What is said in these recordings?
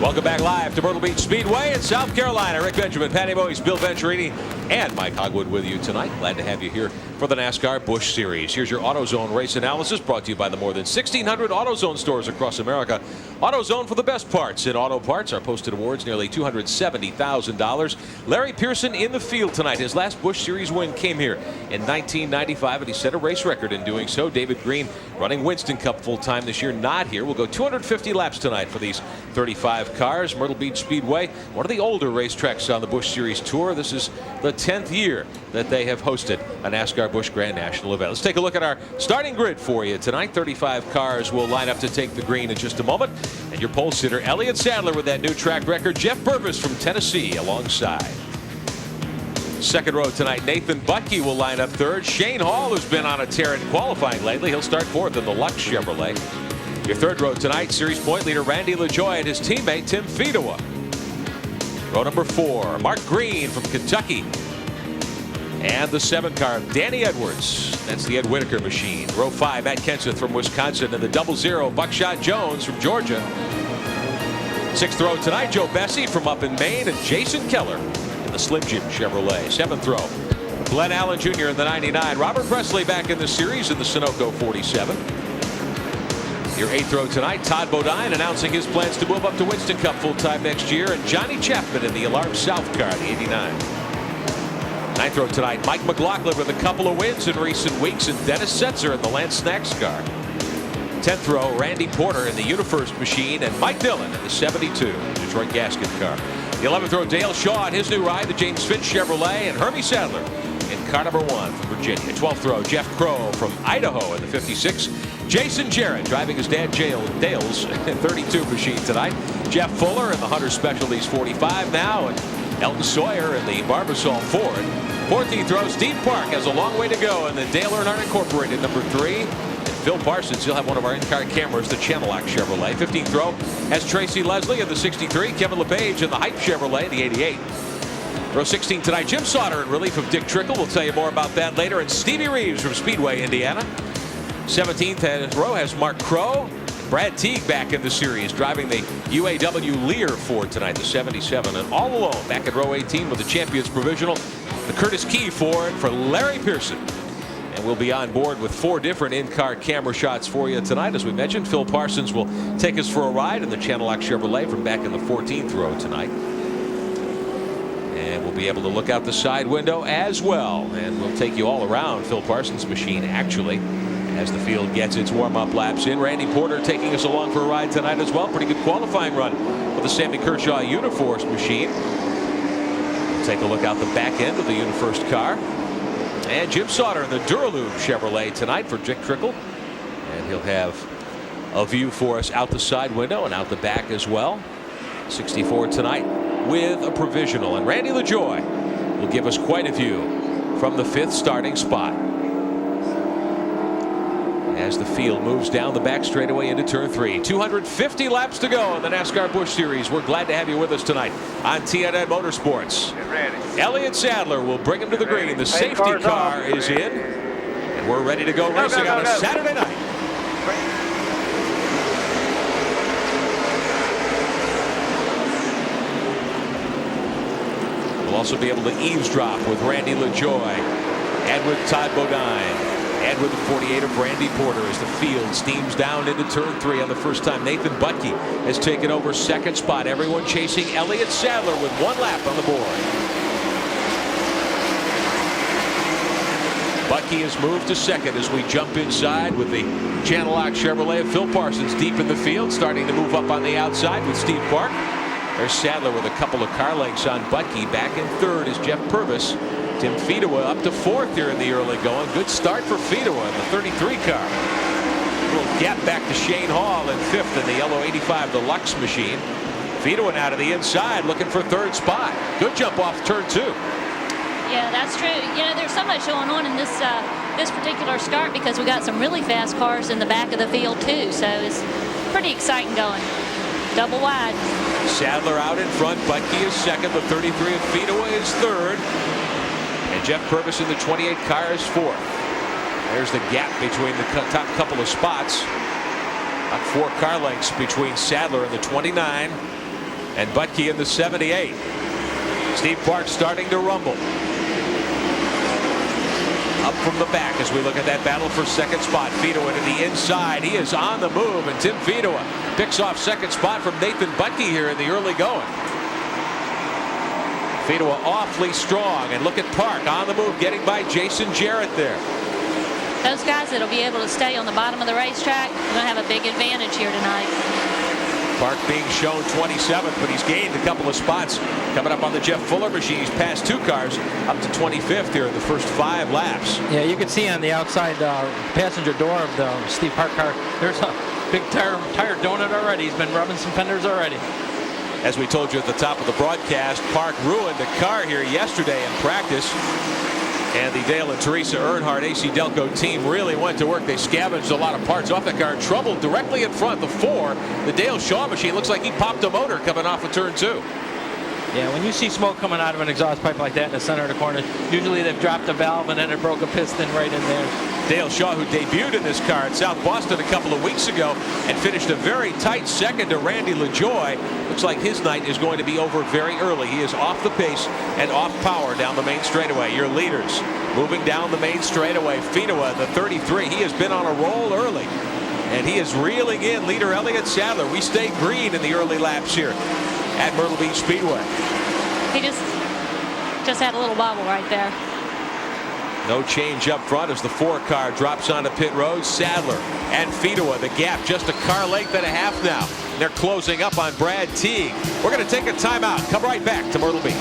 Welcome back live to Myrtle Beach Speedway in South Carolina. Rick Benjamin, Patty Boyes, Bill Venturini, and Mike Hogwood with you tonight. Glad to have you here for the NASCAR Busch Series. Here's your AutoZone race analysis brought to you by the more than 1,600 AutoZone stores across America. AutoZone for the best parts in auto parts. Our posted awards, nearly $270,000. Larry Pearson in the field tonight. His last Busch Series win came here in 1995, and he set a race record in doing so. David Green running Winston Cup full time this year, not here. We'll go 250 laps tonight for these 35 cars. Myrtle Beach Speedway, one of the older racetracks on the Busch Series Tour. This is the 10th year that they have hosted a NASCAR Busch Grand National event. Let's take a look at our starting grid for you tonight. 35 cars will line up to take the green in just a moment. And your pole sitter, Elliott Sadler, with that new track record. Jeff Purvis from Tennessee alongside. Second row tonight, Nathan Butke will line up third. Shane Hall has been on a tear in qualifying lately. He'll start fourth in the Lux Chevrolet. Your third row tonight, series point leader Randy LaJoie and his teammate Tim Fedewa. Row number 4, Mark Green from Kentucky. And the 7 car, Danny Edwards. That's the Ed Whitaker machine. Row 5, Matt Kenseth from Wisconsin. And the 00, Buckshot Jones from Georgia. 6th row tonight, Joe Bessie from up in Maine and Jason Keller in the Slim Jim Chevrolet. 7th row, Glenn Allen Jr. in the 99. Robert Presley back in the series in the Sunoco 47. Your 8th row tonight, Todd Bodine announcing his plans to move up to Winston Cup full time next year. And Johnny Chapman in the Alarm South car, the 89. 9th row tonight, Mike McLaughlin with a couple of wins in recent weeks, and Dennis Setzer in the Lance Snacks car. 10th row, Randy Porter in the UniFirst machine, and Mike Dillon in the 72 Detroit Gasket car. The 11th row, Dale Shaw in his new ride, the James Finch Chevrolet, and Hermie Sadler in car number 1 from Virginia. 12th row, Jeff Crow from Idaho in the 56. Jason Jarrett driving his dad Dale's 32 machine tonight. Jeff Fuller in the Hunter Specialties 45 now, and Elton Sawyer in the Barbasol Ford. 14th row, Steve Park has a long way to go in the Dale Earnhardt Incorporated number 3. And Phil Parsons, he'll have one of our in-car cameras, the Channel Lock Chevrolet. 15th row has Tracy Leslie in the 63, Kevin LePage in the Hype Chevrolet, the 88. Row 16 tonight, Jim Sauter in relief of Dick Trickle. We'll tell you more about that later. And Stevie Reeves from Speedway, Indiana. 17th row has Mark Crow. Brad Teague back in the series, driving the UAW Lear Ford tonight, the 77. And all alone, back at row 18 with the Champions Provisional, the Curtis Key Ford for Larry Pearson. And we'll be on board with 4 different in-car camera shots for you tonight. As we mentioned, Phil Parsons will take us for a ride in the Channel Lock Chevrolet from back in the 14th row tonight. And we'll be able to look out the side window as well. And we'll take you all around Phil Parsons' machine, actually, as the field gets its warm-up laps in. Randy Porter taking us along for a ride tonight as well. Pretty good qualifying run for the Sammy Kershaw UniForce machine. We'll take a look out the back end of the UniFirst car. And Jim Sauter in the Duralube Chevrolet tonight for Dick Trickle. And he'll have a view for us out the side window and out the back as well. 64 tonight with a provisional. And Randy LaJoie will give us quite a view from the 5th starting spot. As the field moves down the back straightaway into turn 3. 250 laps to go in the NASCAR Busch Series. We're glad to have you with us tonight on TNN Motorsports. Elliott Sadler will bring him to the green. The safety car is in, and we're ready to go racing on a Saturday night. We'll also be able to eavesdrop with Randy LaJoie and with Todd Bodine. And with the 48 of Randy Porter as the field steams down into turn 3 on the first time. Nathan Butke has taken over second spot. Everyone chasing Elliott Sadler with 1 lap on the board. Butke has moved to second as we jump inside with the Channel Lock Chevrolet of Phil Parsons deep in the field, starting to move up on the outside with Steve Park. There's Sadler with a couple of car lengths on Butke. Back in third is Jeff Purvis. Tim Fedewa up to 4th here in the early going. Good start for Fedewa in the 33 car. A little gap back to Shane Hall in 5th in the yellow 85, the Lux machine. Fedewa now to the inside looking for 3rd spot. Good jump off turn 2. Yeah, that's true. You know, there's so much going on in this this particular start because we got some really fast cars in the back of the field too. So it's pretty exciting going. Double wide. Sadler out in front. Butke is second. The 33 of Fedewa is third. And Jeff Purvis in the 28 car is fourth. There's the gap between the top couple of spots. About 4 car lengths between Sadler and the 29. and Butke in the 78. Steve Park starting to rumble. Up from the back as we look at that battle for second spot. Fedewa to the inside. He is on the move, and Tim Fedewa picks off second spot from Nathan Butke here in the early going. Fedewa awfully strong, and look at Park on the move, getting by Jason Jarrett there. Those guys that'll be able to stay on the bottom of the racetrack are going to have a big advantage here tonight. Park being shown 27th, but he's gained a couple of spots. Coming up on the Jeff Fuller machine, he's passed 2 cars up to 25th here in the first 5 laps. Yeah, you can see on the outside passenger door of the Steve Park car, there's a big tire donut already. He's been rubbing some fenders already. As we told you at the top of the broadcast, Park ruined a car here yesterday in practice. And the Dale and Teresa Earnhardt AC Delco team really went to work. They scavenged a lot of parts off the car. Trouble directly in front, the 4. The Dale Shaw machine looks like he popped a motor coming off of turn 2. Yeah, when you see smoke coming out of an exhaust pipe like that in the center of the corner, usually they've dropped a valve and then it broke a piston right in there. Dale Shaw, who debuted in this car at South Boston a couple of weeks ago and finished a very tight second to Randy LaJoie. Looks like his night is going to be over very early. He is off the pace and off power down the main straightaway. Your leaders moving down the main straightaway. Fedewa, the 33. He has been on a roll early, and he is reeling in leader Elliott Sadler. We stay green in the early laps here at Myrtle Beach Speedway. He just had a little bobble right there. No change up front as the 4 car drops onto pit road. Sadler and Fedewa, the gap just a car length and a half now. They're closing up on Brad Teague. We're going to take a timeout. Come right back to Myrtle Beach.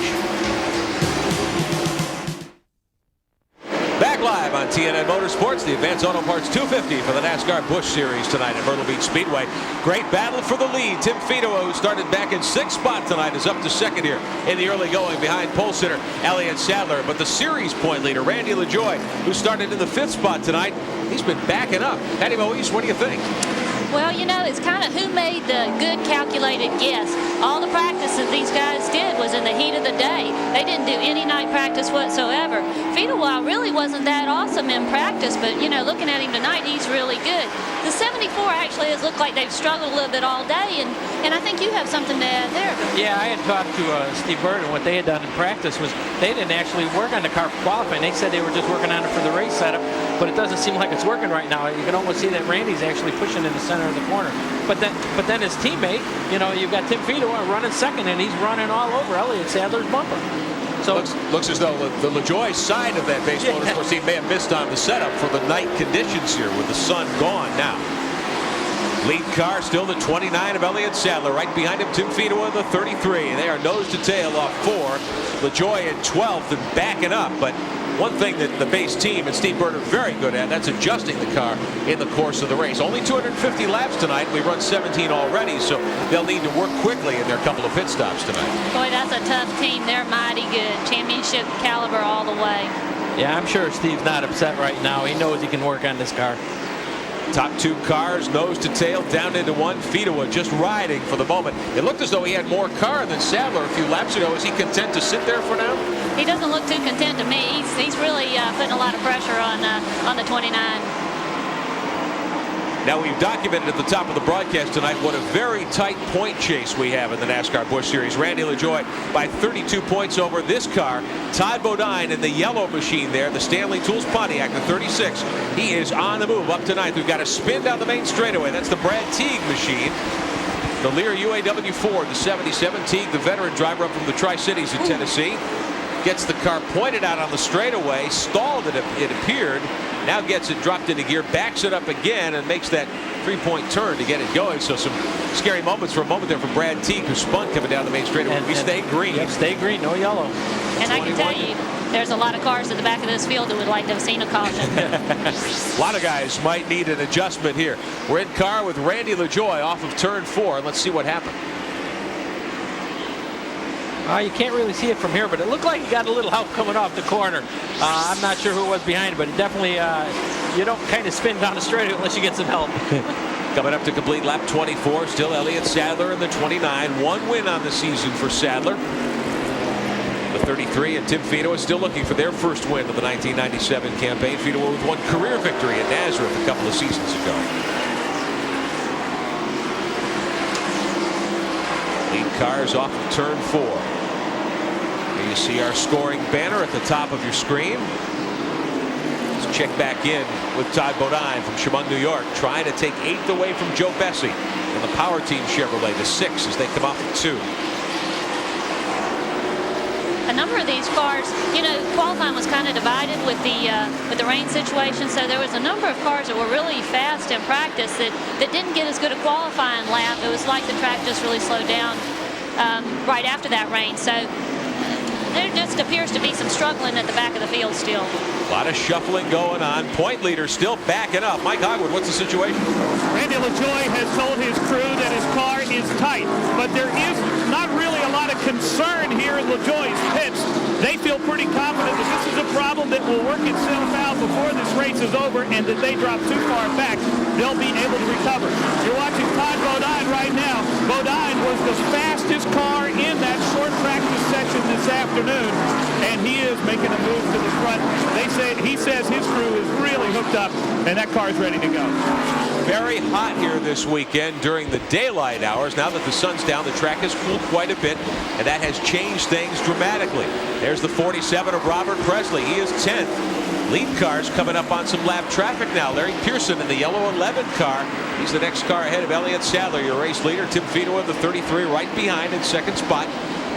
Back live on TNN Motorsports, the Advanced Auto Parts 250 for the NASCAR Busch Series tonight at Myrtle Beach Speedway. Great battle for the lead. Tim Fedewa, who started back in 6th spot tonight, is up to 2nd here in the early going behind pole sitter Elliott Sadler. But the series point leader, Randy LaJoie, who started in the 5th spot tonight, he's been backing up. Patty Moise, what do you think? Well, you know, it's kind of who made the good calculated guess. All the practice that these guys did was in the heat of the day. They didn't do any night practice whatsoever. Fedewa really wasn't that awesome in practice, but, you know, looking at him tonight, he's really good. The 74 actually has looked like they've struggled a little bit all day, and I think you have something to add there. Yeah, I had talked to Steve Bird, and what they had done in practice was they didn't actually work on the car for qualifying. They said they were just working on it for the race setup, but it doesn't seem like it's working right now. You can almost see that Randy's actually pushing in the center of the corner. But then his teammate, you know, you've got Tim Fedewa running 2nd, and he's running all over Elliott Sadler's bumper. So looks as though the LaJoie side of that base motorsports team may have missed on the setup for the night conditions here with the sun gone now. Lead car still the 29 of Elliott Sadler. Right behind him, Tim Fedewa in the 33. They are nose to tail off 4. LaJoie in 12th and backing up. But one thing that the base team and Steve Bird are very good at, that's adjusting the car in the course of the race. Only 250 laps tonight. We run 17 already, so they'll need to work quickly in their couple of pit stops tonight. Boy, that's a tough team. They're mighty good. Championship caliber all the way. yeah, I'm sure Steve's not upset right now. He knows he can work on this car. Top 2 cars, nose to tail, down into 1. Fedewa just riding for the moment. It looked as though he had more car than Sadler a few laps ago. Is he content to sit there for now? He doesn't look too content to me. He's really putting a lot of pressure on the 29. Now, we've documented at the top of the broadcast tonight what a very tight point chase we have in the NASCAR Busch Series. Randy LaJoie by 32 points over this car. Todd Bodine in the yellow machine there, the Stanley Tools Pontiac, the 36. He is on the move up to 9th. We've got a spin down the main straightaway. That's the Brad Teague machine. The Lear UAW Ford, the 77. Teague, the veteran driver up from the Tri-Cities in Tennessee. Gets the car pointed out on the straightaway, stalled it appeared, now gets it dropped into gear, backs it up again, and makes that 3-point turn to get it going. So some scary moments for a moment there for Brad Teague, who spun coming down the main straightaway. We stay green. Yep, stay green, no yellow. And I can tell you, there's a lot of cars at the back of this field that would like to have seen a caution. A lot of guys might need an adjustment here. We're in car with Randy LaJoie off of turn 4, and let's see what happened. You can't really see it from here, but it looked like he got a little help coming off the corner. I'm not sure who was behind, but it definitely, you don't kind of spin down the straightaway unless you get some help. Coming up to complete lap 24, still Elliott Sadler in the 29. 1 win on the season for Sadler. The 33 and Tim Fedewa still looking for their first win of the 1997 campaign. Fedewa with 1 career victory at Nazareth a couple of seasons ago. Lead cars off of turn 4. Here you see our scoring banner at the top of your screen. Let's check back in with Todd Bodine from Chemung, New York, trying to take 8th away from Joe Bessie and the Power Team Chevrolet to 6 as they come off of 2. A number of these cars, you know, qualifying was kind of divided with the rain situation, so there was a number of cars that were really fast in practice that didn't get as good a qualifying lap. It was like the track just really slowed down right after that rain. So there just appears to be some struggling at the back of the field still. A lot of shuffling going on. Point leader still backing up. Mike Hogwood, what's the situation? Randy LaJoie has told his crew that his car is tight, but there is not really a lot of concern here in LaJoie's pits. They feel pretty confident that this is a problem that will work itself out before this race is over, and that they drop too far back, they'll be able to recover. You're watching Todd Bodine right now. Bodine was the fastest car in that short practice session this afternoon, and he is making a move to the front. He says his crew is really hooked up, and that car is ready to go. Very hot here this weekend during the daylight hours. Now that the sun's down, the track has cooled quite a bit, and that has changed things dramatically. There's the 47 of Robert Presley. He is 10th. Lead cars coming up on some lap traffic now. Larry Pearson in the yellow 11 car. He's the next car ahead of Elliott Sadler, your race leader. Tim Fedewa in the 33 right behind in second spot.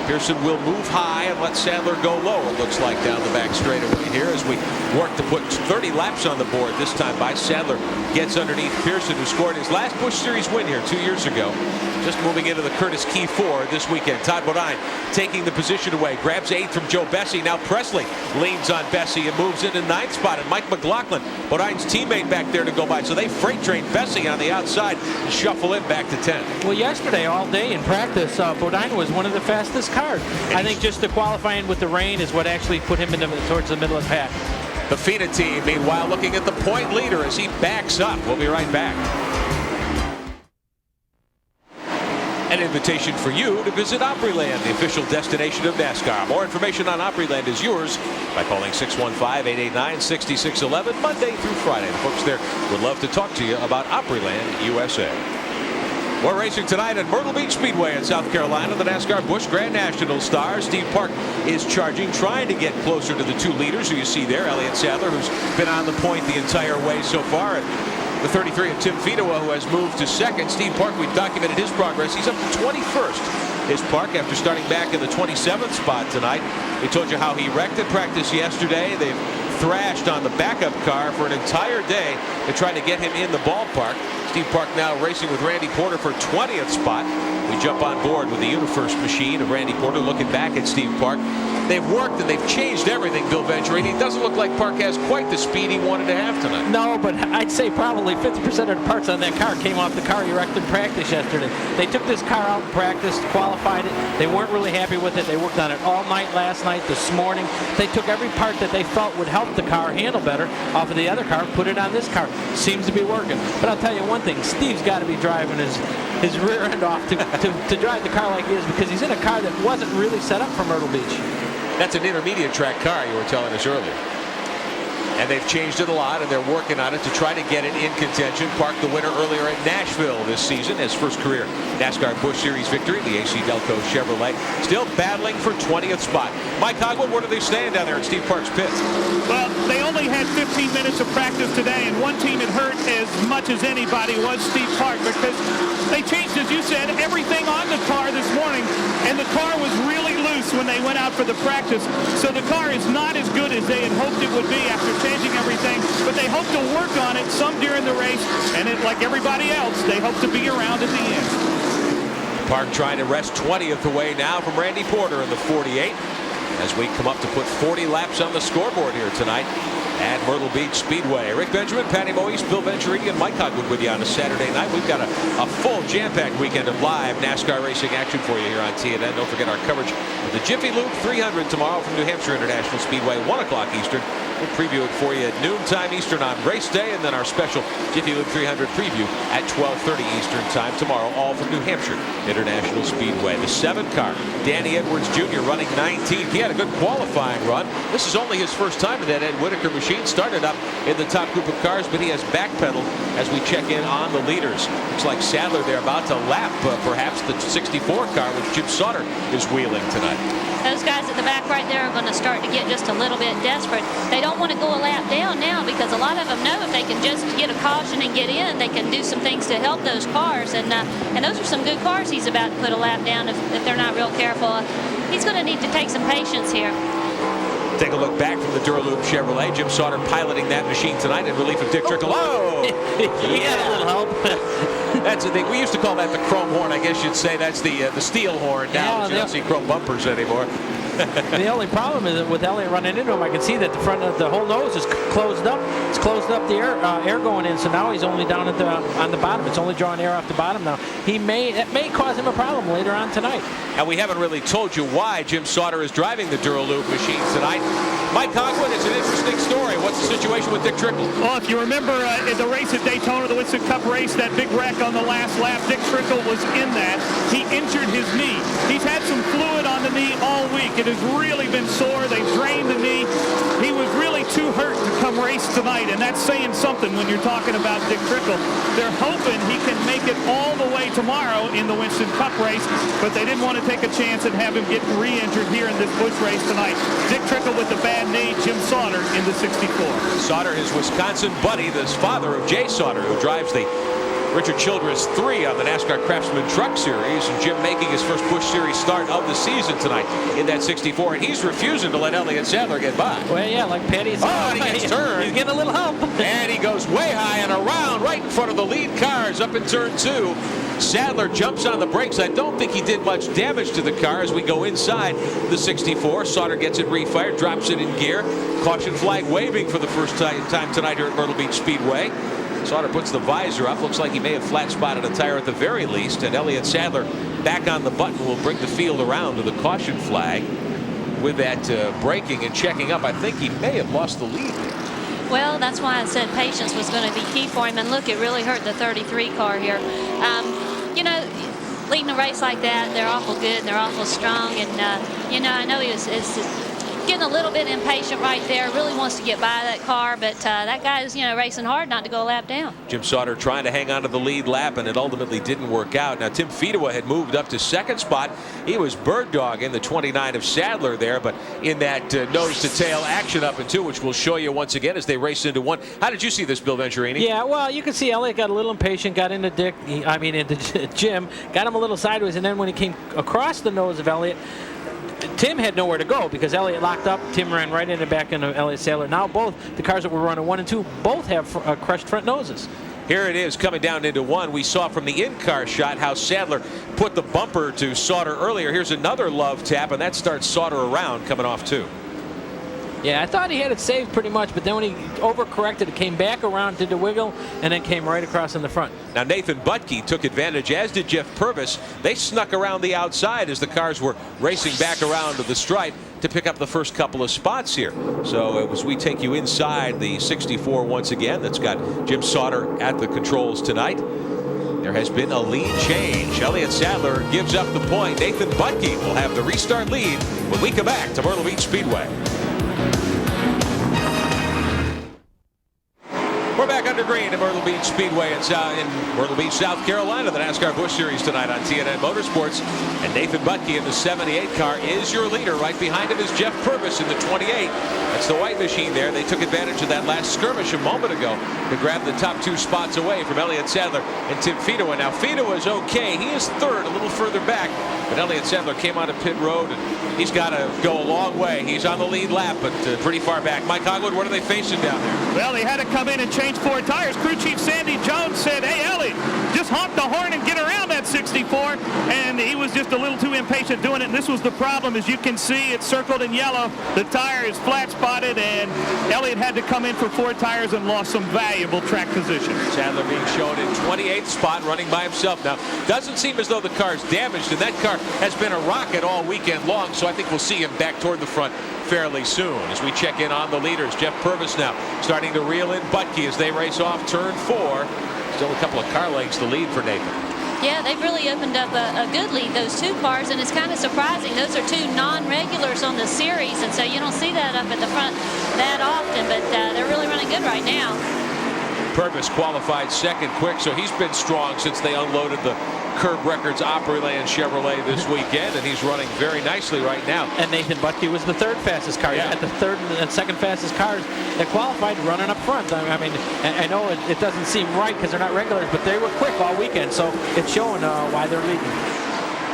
Pearson will move high and let Sadler go low, it looks like, down the back straightaway here as we work to put 30 laps on the board this time by Sadler. Gets underneath Pearson, who scored his last Busch Series win here 2 years ago. Just moving into the Curtis Key 4 this weekend. Todd Bodine taking the position away. Grabs 8th from Joe Bessie. Now Presley leans on Bessie and moves into 9th spot. And Mike McLaughlin, Bodine's teammate, back there to go by. So they freight train Bessie on the outside and shuffle him back to 10th. Well, yesterday, all day in practice, Bodine was one of the fastest cars. I think just the qualifying with the rain is what actually put him towards the middle of the pack. The FINA team, meanwhile, looking at the point leader as he backs up. We'll be right back. An invitation for you to visit Opryland, the official destination of NASCAR. More information on Opryland is yours by calling 615-889-6611 Monday through Friday. The folks there would love to talk to you about Opryland, USA. We're racing tonight at Myrtle Beach Speedway in South Carolina. The NASCAR Busch Grand National star Steve Park is charging, trying to get closer to the 2 leaders who you see there. Elliott Sadler, who's been on the point the entire way so far. The 33 of Tim Fedewa, who has moved to 2nd. Steve Park, we've documented his progress. He's up to 21st. Is Park after starting back in the 27th spot tonight. We told you how he wrecked at practice yesterday. They've thrashed on the backup car for an entire day to try to get him in the ballpark. Steve Park now racing with Randy Porter for 20th spot. We jump on board with the Universe machine of Randy Porter, looking back at Steve Park. They've worked and they've changed everything, Bill Venturini. It doesn't look like Park has quite the speed he wanted to have tonight. No, but I'd say probably 50% of the parts on that car came off the car he wrecked in practice yesterday. They took this car out in practice, qualified it. They weren't really happy with it. They worked on it all night last night, this morning. They took every part that they felt would help the car handle better off of the other car, put it on this car. Seems to be working. But I'll tell you one thing, Steve's got to be driving his rear end off to drive the car like he is, because he's in a car that wasn't really set up for Myrtle Beach. That's an intermediate track car, you were telling us earlier. And they've changed it a lot, and they're working on it to try to get it in contention. Park, the winner earlier at Nashville this season, his first career NASCAR Busch Series victory. The AC Delco Chevrolet still battling for 20th spot. Mike Hogwood, where do they stand down there at Steve Park's pit? Well, they only had 15 minutes of practice today, and one team it hurt as much as anybody was Steve Park, because they changed, as you said, everything on the car this morning, and the car was really loose when they went out for the practice. So the car is not as good as they had hoped it would be after changing everything, but they hope to work on it some during the race, and like everybody else, they hope to be around at the end. Park trying to wrest 20th away now from Randy Porter in the 48 as we come up to put 40 laps on the scoreboard here tonight at Myrtle Beach Speedway. Rick Benjamin, Patty Moise, Bill Venturini, and Mike Hogwood with you on a Saturday night. We've got a full jam-packed weekend of live NASCAR racing action for you here on TNN. Don't forget our coverage of the Jiffy Lube 300 tomorrow from New Hampshire International Speedway, 1 o'clock Eastern. We'll preview it for you at noontime Eastern on race day, and then our special Jiffy Lube 300 preview at 12:30 Eastern time tomorrow, all from New Hampshire International Speedway. The 7 car, Danny Edwards Jr. running 19th. He had a good qualifying run. This is only his first time in that Ed Whitaker machine. Started up in the top group of cars, but he has backpedaled as we check in on the leaders. Looks like Sadler there about to lap perhaps the 64 car, which Jim Sauter is wheeling tonight. Those guys at the back right there are going to start to get just a little bit desperate. They don't want to go a lap down now because a lot of them know if they can just get a caution and get in, they can do some things to help those cars. And those are some good cars he's about to put a lap down if they're not real careful. He's going to need to take some patience here. Take a look back from the Duraloop Chevrolet. Jim Sauter piloting that machine tonight in relief of Dick Trickle. Oh! He had a little help. That's the thing. We used to call that the chrome horn. I guess you'd say that's the steel horn now. Yeah, You don't see chrome bumpers anymore. The only problem is that with Elliott running into him, I can see that the front of the whole nose is closed up. It's closed up the air going in, so now he's only down at on the bottom. It's only drawing air off the bottom now. It may cause him a problem later on tonight. And we haven't really told you why Jim Sauter is driving the Duraloop machine tonight. Mike Cogwood, it's an interesting story. What's the situation with Dick Trickle? Well, if you remember in the race at Daytona, the Winston Cup race, that big wreck on the last lap, Dick Trickle was in that. He injured his knee. He's had some fluid on the knee all week. It has really been sore. They drained the knee. He was really too hurt to come race tonight, and that's saying something when you're talking about Dick Trickle. They're hoping he can make it all the way tomorrow in the Winston Cup race, but they didn't want to take a chance and have him get re-injured here in this Busch race tonight. Dick Trickle with the bad knee, Jim Sauter in the 64. Sauter, his Wisconsin buddy, the father of Jay Sauter, who drives the Richard Childress 3 on the NASCAR Craftsman Truck Series. And Jim making his first Busch Series start of the season tonight in that 64, and he's refusing to let Elliott Sadler get by. Well, yeah, like Patty said. Oh, and he gets turned. He's getting a little help. And he goes way high and around right in front of the lead cars up in turn 2. Sadler jumps on the brakes. I don't think he did much damage to the car as we go inside the 64. Sauter gets it refired, drops it in gear. Caution flag waving for the first time tonight here at Myrtle Beach Speedway. Sauter puts the visor up. Looks like he may have flat spotted a tire at the very least. And Elliott Sadler back on the button will bring the field around to the caution flag. With that braking and checking up, I think he may have lost the lead. Well, that's why I said patience was going to be key for him. And look, it really hurt the 33 car here. You know, leading a race like that, they're awful good and they're awful strong. And, you know, I know he is getting a little bit impatient right there. Really wants to get by that car, but that guy's, you know, racing hard not to go a lap down. Jim Sauter trying to hang on to the lead lap, and it ultimately didn't work out. Now, Tim Fedewa had moved up to second spot. He was bird dog in the 29 of Sadler there, but in that nose-to-tail action up in 2, which we'll show you once again as they race into 1. How did you see this, Bill Venturini? Yeah, well, you can see Elliott got a little impatient, got into into Jim, got him a little sideways, and then when he came across the nose of Elliott, Tim had nowhere to go because Elliott locked up. Tim ran right in and back into Elliott Sadler. Now both the cars that were running 1 and 2 both have crushed front noses. Here it is coming down into 1. We saw from the in-car shot how Sadler put the bumper to Sauter earlier. Here's another love tap, and that starts Sauter around coming off 2. Yeah, I thought he had it saved pretty much, but then when he overcorrected, it came back around, did the wiggle, and then came right across in the front. Now, Nathan Butke took advantage, as did Jeff Purvis. They snuck around the outside as the cars were racing back around to the stripe to pick up the first couple of spots here. So as we take you inside the 64 once again, that's got Jim Sauter at the controls tonight. There has been a lead change. Elliott Sadler gives up the point. Nathan Butke will have the restart lead when we come back to Myrtle Beach Speedway. We're back under green at Myrtle Beach Speedway in Myrtle Beach, South Carolina. The NASCAR Busch Series tonight on TNN Motorsports. And Nathan Butke in the 78 car is your leader. Right behind him is Jeff Purvis in the 28. That's the white machine there. They took advantage of that last skirmish a moment ago to grab the top 2 spots away from Elliott Sadler and Tim Fedewa. Now, Fedewa is okay. He is third, a little further back. But Elliott Sadler came out of pit road, and he's got to go a long way. He's on the lead lap, but pretty far back. Mike Hogwood, what are they facing down there? Well, they had to come in and change 4 tires. Crew Chief Sandy Jones said, "Hey, Elliott, just honk the horn and get around that 64." And he was just a little too impatient doing it. And this was the problem. As you can see, it's circled in yellow. The tire is flat spotted, and Elliott had to come in for 4 tires and lost some valuable track position. Sadler being shown in 28th spot, running by himself now. Doesn't seem as though the car's damaged, and that car has been a rocket all weekend long, so I think we'll see him back toward the front fairly soon. As we check in on the leaders, Jeff Purvis now starting to reel in Butke as they race off turn 4. Still a couple of car lengths to lead for Nathan. Yeah, they've really opened up a good lead, those 2 cars, and it's kind of surprising. Those are 2 non-regulars on the series, and so you don't see that up at the front that often, but they're really running good right now. Purvis qualified second quick, so he's been strong since they unloaded the Curb Records Opryland Chevrolet this weekend, and he's running very nicely right now. And Nathan Butke was the 3rd fastest car. Yeah. At the 3rd and 2nd fastest cars that qualified running up front. I mean, I know it doesn't seem right because they're not regulars, but they were quick all weekend, so it's showing why they're leading.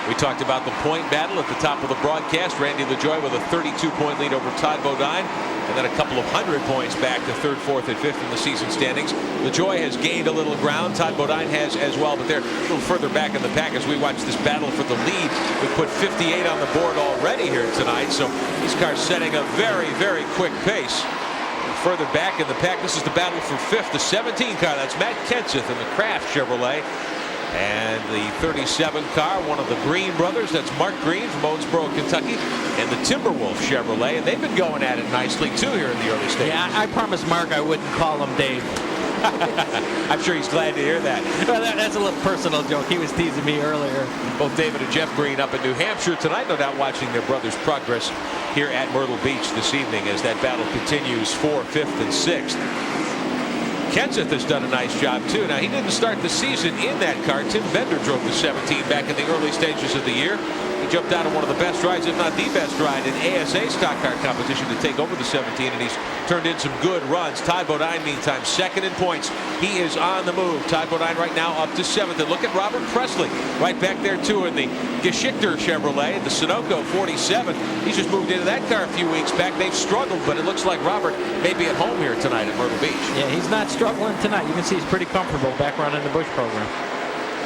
We talked about the point battle at the top of the broadcast. Randy LaJoie with a 32-point lead over Todd Bodine, and then a couple of 100 points back to 3rd, 4th, and 5th in the season standings. LaJoie has gained a little ground. Todd Bodine has as well, but they're a little further back in the pack as we watch this battle for the lead. We put 58 on the board already here tonight, so these cars setting a very, very quick pace. And further back in the pack, this is the battle for 5th, the 17 car. That's Matt Kenseth in the Kraft Chevrolet. And the 37 car, one of the Green brothers, that's Mark Green from Owensboro, Kentucky, and the Timberwolf Chevrolet, and they've been going at it nicely too here in the early stages. Yeah, I promised Mark I wouldn't call him Dave. I'm sure he's glad to hear that. Well, that's a little personal joke. He was teasing me earlier. Both David and Jeff Green up in New Hampshire tonight, no doubt watching their brothers' progress here at Myrtle Beach this evening as that battle continues for 5th and 6th. Kenseth has done a nice job too. Now, he didn't start the season in that car. Tim Bender drove the 17 back in the early stages of the year. He jumped out of one of the best rides, if not the best ride in ASA stock car competition to take over the 17, and he's turned in some good runs. Todd Bodine, meantime, 2nd in points. He is on the move. Todd Bodine right now up to 7th. And look at Robert Presley right back there too in the Geschickter Chevrolet, the Sunoco 47. He's just moved into that car a few weeks back. They've struggled, but it looks like Robert may be at home here tonight at Myrtle Beach. Yeah, he's not struggling tonight. You can see he's pretty comfortable back running the Busch program.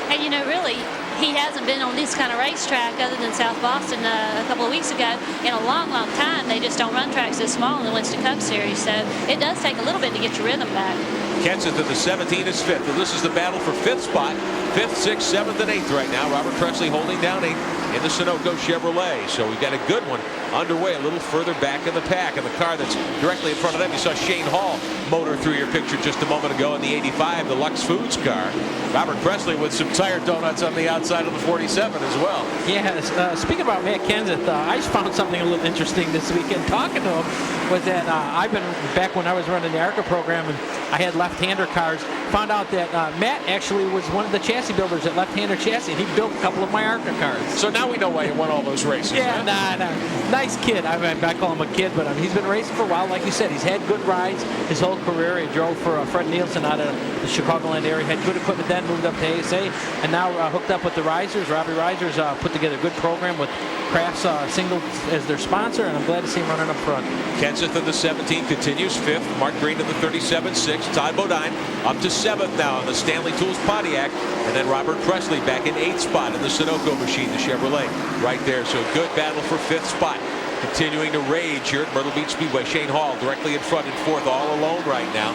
And you know, really, he hasn't been on this kind of racetrack other than South Boston a couple of weeks ago in a long, long time. They just don't run tracks this small in the Winston Cup Series, so it does take a little bit to get your rhythm back. Kenseth in the 17 is 5th. And this is the battle for 5th spot. 5th, 6th, 7th, and 8th right now. Robert Presley holding down 8th in the Sunoco Chevrolet. So we've got a good one underway a little further back in the pack. And the car that's directly in front of them, you saw Shane Hall motor through your picture just a moment ago in the 85, the Lux Foods car. Robert Presley with some tire donuts on the outside of the 47 as well. Yeah, speaking about Matt Kenseth, I just found something a little interesting this weekend. Talking to him was that I've been back when I was running the ARCA program, and I had left-hander cars. Found out that Matt actually was one of the chassis builders at Left-Hander Chassis. He built a couple of my ARCA cars. So now we know why you won all those races. Yeah, huh? nah. Nice kid. I call him a kid, but he's been racing for a while. Like you said, he's had good rides his whole career. He drove for Fred Nielsen out of the Chicagoland area. Had good equipment then, moved up to ASA, and now hooked up with the Risers. Robbie Risers put together a good program with Kraft's single as their sponsor, and I'm glad to see him running up front. Kenseth in the 17 continues 5th. Mark Green in the 37 6th. Todd Bodine up to 7th now in the Stanley Tools Pontiac. And then Robert Presley back in 8th spot in the Sunoco machine, the Chevrolet, right there. So good battle for 5th spot. Continuing to rage here at Myrtle Beach Speedway. Shane Hall directly in front and 4th, all alone right now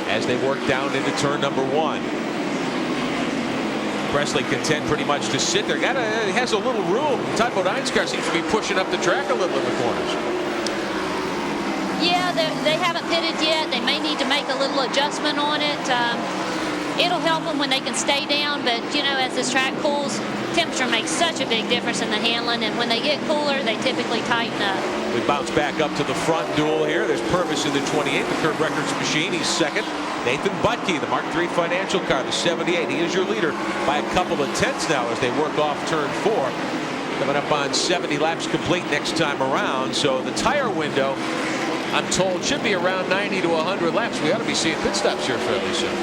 as they work down into turn number 1. Presley content pretty much to sit there. Has a little room. Todd Bodine's car seems to be pushing up the track a little in the corners. Yeah, they haven't pitted yet. They may need to make a little adjustment on it. It'll help them when they can stay down, but you know, as this track cools, temperature makes such a big difference in the handling, and when they get cooler, they typically tighten up. We bounce back up to the front duel here. There's Purvis in the 28, the Curb Records machine. He's 2nd. Nathan Butke, the Mark III Financial car, the 78. He is your leader by a couple of tenths now as they work off turn 4. Coming up on 70 laps complete next time around. So the tire window, I'm told, should be around 90 to 100 laps. We ought to be seeing pit stops here fairly soon.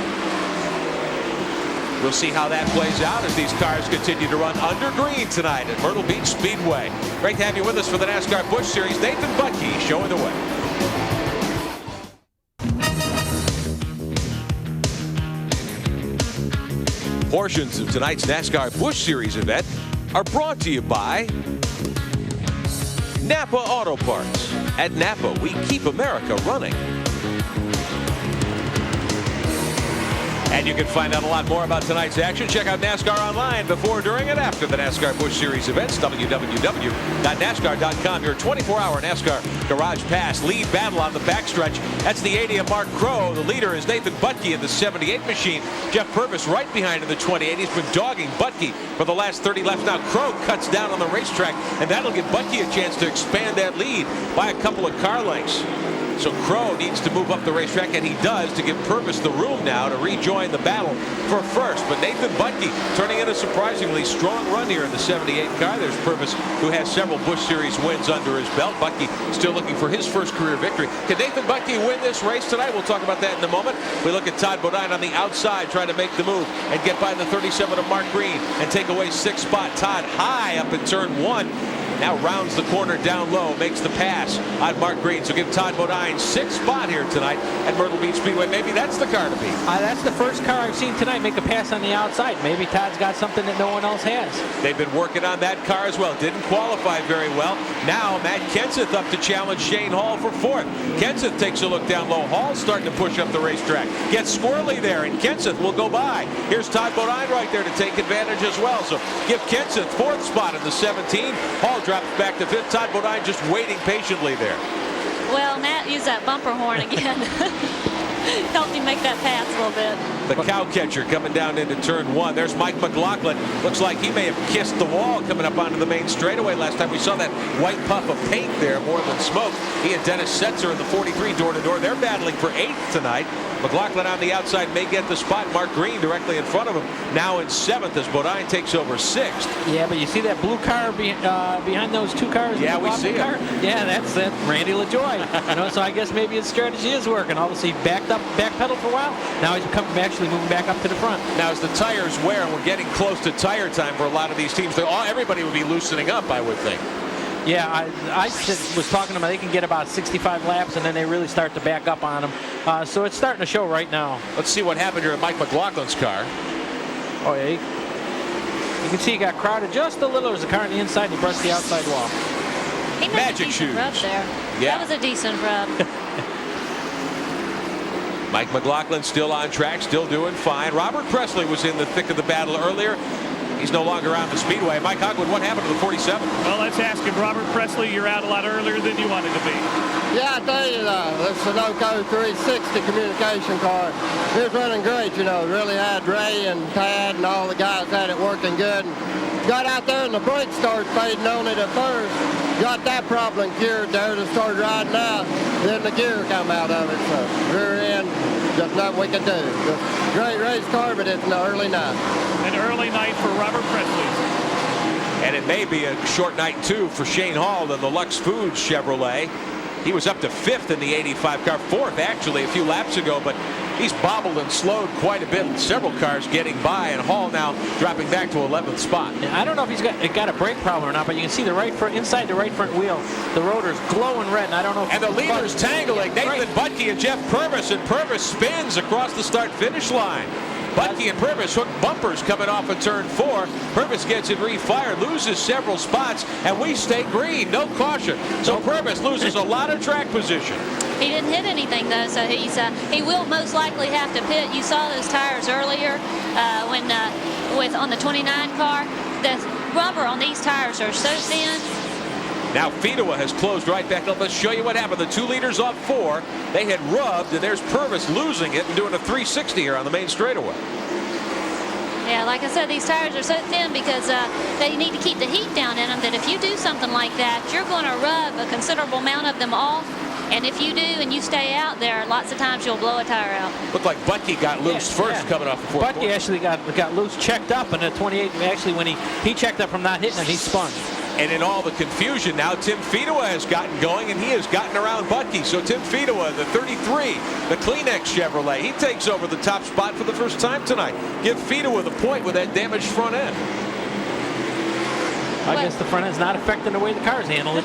We'll see how that plays out as these cars continue to run under green tonight at Myrtle Beach Speedway. Great to have you with us for the NASCAR Busch Series. Nathan Butke showing the way. Portions of tonight's NASCAR Busch Series event are brought to you by Napa Auto Parts. At Napa, we keep America running. And you can find out a lot more about tonight's action. Check out NASCAR online before, during, and after the NASCAR Busch Series events. www.nascar.com. Your 24-hour NASCAR Garage Pass lead battle on the backstretch. That's the 80 of Mark Crow. The leader is Nathan Butke in the 78 machine. Jeff Purvis right behind in the 28. He's been dogging Butke for the last 30 laps. Now Crow cuts down on the racetrack, and that'll give Butke a chance to expand that lead by a couple of car lengths. So Crow needs to move up the racetrack, and he does, to give Purvis the room now to rejoin the battle for first. But Nathan Butke turning in a surprisingly strong run here in the 78 car. There's Purvis, who has several Busch Series wins under his belt. Butke still looking for his first career victory. Can Nathan Butke win this race tonight? We'll talk about that in a moment. We look at Todd Bodine on the outside trying to make the move and get by the 37 of Mark Green and take away 6th spot. Todd high up in turn 1. Now rounds the corner down low, makes the pass on Mark Green. So give Todd Bodine 6th spot here tonight at Myrtle Beach Speedway. Maybe that's the car to beat. That's the first car I've seen tonight make a pass on the outside. Maybe Todd's got something that no one else has. They've been working on that car as well. Didn't qualify very well. Now Matt Kenseth up to challenge Shane Hall for 4th. Kenseth takes a look down low. Hall's starting to push up the racetrack. Gets squirrely there, and Kenseth will go by. Here's Todd Bodine right there to take advantage as well. So give Kenseth 4th spot in the 17. Hall drops back to 5th. Todd Bodine just waiting patiently there. Well, Matt used that bumper horn again. Helped him make that pass a little bit. The cow catcher coming down into turn 1. There's Mike McLaughlin. Looks like he may have kissed the wall coming up onto the main straightaway last time. We saw that white puff of paint there more than smoke. He and Dennis Setzer in the 43 door-to-door. They're battling for 8th tonight. McLaughlin on the outside may get the spot. Mark Green directly in front of him. Now in 7th as Bodine takes over 6th. Yeah, but you see that blue car behind those two cars? Yeah, we see it. Yeah, that's it. Randy LaJoie. So I guess maybe his strategy is working. Obviously, he backpedaled for a while. Now he's actually moving back up to the front. Now, as the tires wear, and we're getting close to tire time for a lot of these teams, everybody would be loosening up, I would think. Yeah, I was talking to them. They can get about 65 laps, and then they really start to back up on them. So it's starting to show right now. Let's see what happened here at Mike McLaughlin's car. Oh, yeah. You can see he got crowded just a little. There's a car on the inside, and he brushed the outside wall. He made Magic a decent shoes. rub there. Yeah. That was a decent rub. Mike McLaughlin still on track, still doing fine. Robert Presley was in the thick of the battle earlier. He's no longer on the speedway. Mike Hogwood, what happened to the 47? Well, let's ask him. Robert Presley, you're out a lot earlier than you wanted to be. Yeah, I tell you, the Sunoco 360 communication car, it was running great, really had Ray and Tad and all the guys had it working good. Got out there and the brakes started fading on it at first. Got that problem cured there to start riding out. Then the gear come out of it, so rear end, just nothing we could do. Just great race car, but it's an early night. An early night for Robert Presley. And it may be a short night, too, for Shane Hall in the Lux Foods Chevrolet. He was up to 5th in the 85 car, 4th actually a few laps ago, but he's bobbled and slowed quite a bit. Several cars getting by, and Hall now dropping back to 11th spot. I don't know if he's got a brake problem or not, but you can see the right front, inside the right front wheel, the rotor's glowing red, and I don't know if... And the leaders tangling, Nathan Butke and Jeff Purvis, and Purvis spins across the start-finish line. Butke and Purvis hook bumpers coming off of turn 4. Purvis gets it refired, loses several spots, and we stay green. No caution. So Purvis loses a lot of track position. He didn't hit anything, though, so he will most likely have to pit. You saw those tires earlier on the 29 car. The rubber on these tires are so thin. Now Fedewa has closed right back up. Let's show you what happened. The 2 leaders off 4. They had rubbed, and there's Purvis losing it and doing a 360 here on the main straightaway. Yeah, like I said, these tires are so thin because they need to keep the heat down in them, that if you do something like that, you're going to rub a considerable amount of them off. And if you do and you stay out there, lots of times you'll blow a tire out. Looked like Butke got loose first coming off the 4th Butke actually got loose, checked up, and at 28, actually when he checked up from not hitting it, he spun. And in all the confusion now, Tim Fedewa has gotten going, and he has gotten around Butke. So Tim Fedewa, the 33, the Kleenex Chevrolet, he takes over the top spot for the first time tonight. Give Fedewa the point with that damaged front end. I guess the front end's not affecting the way the car's handling it.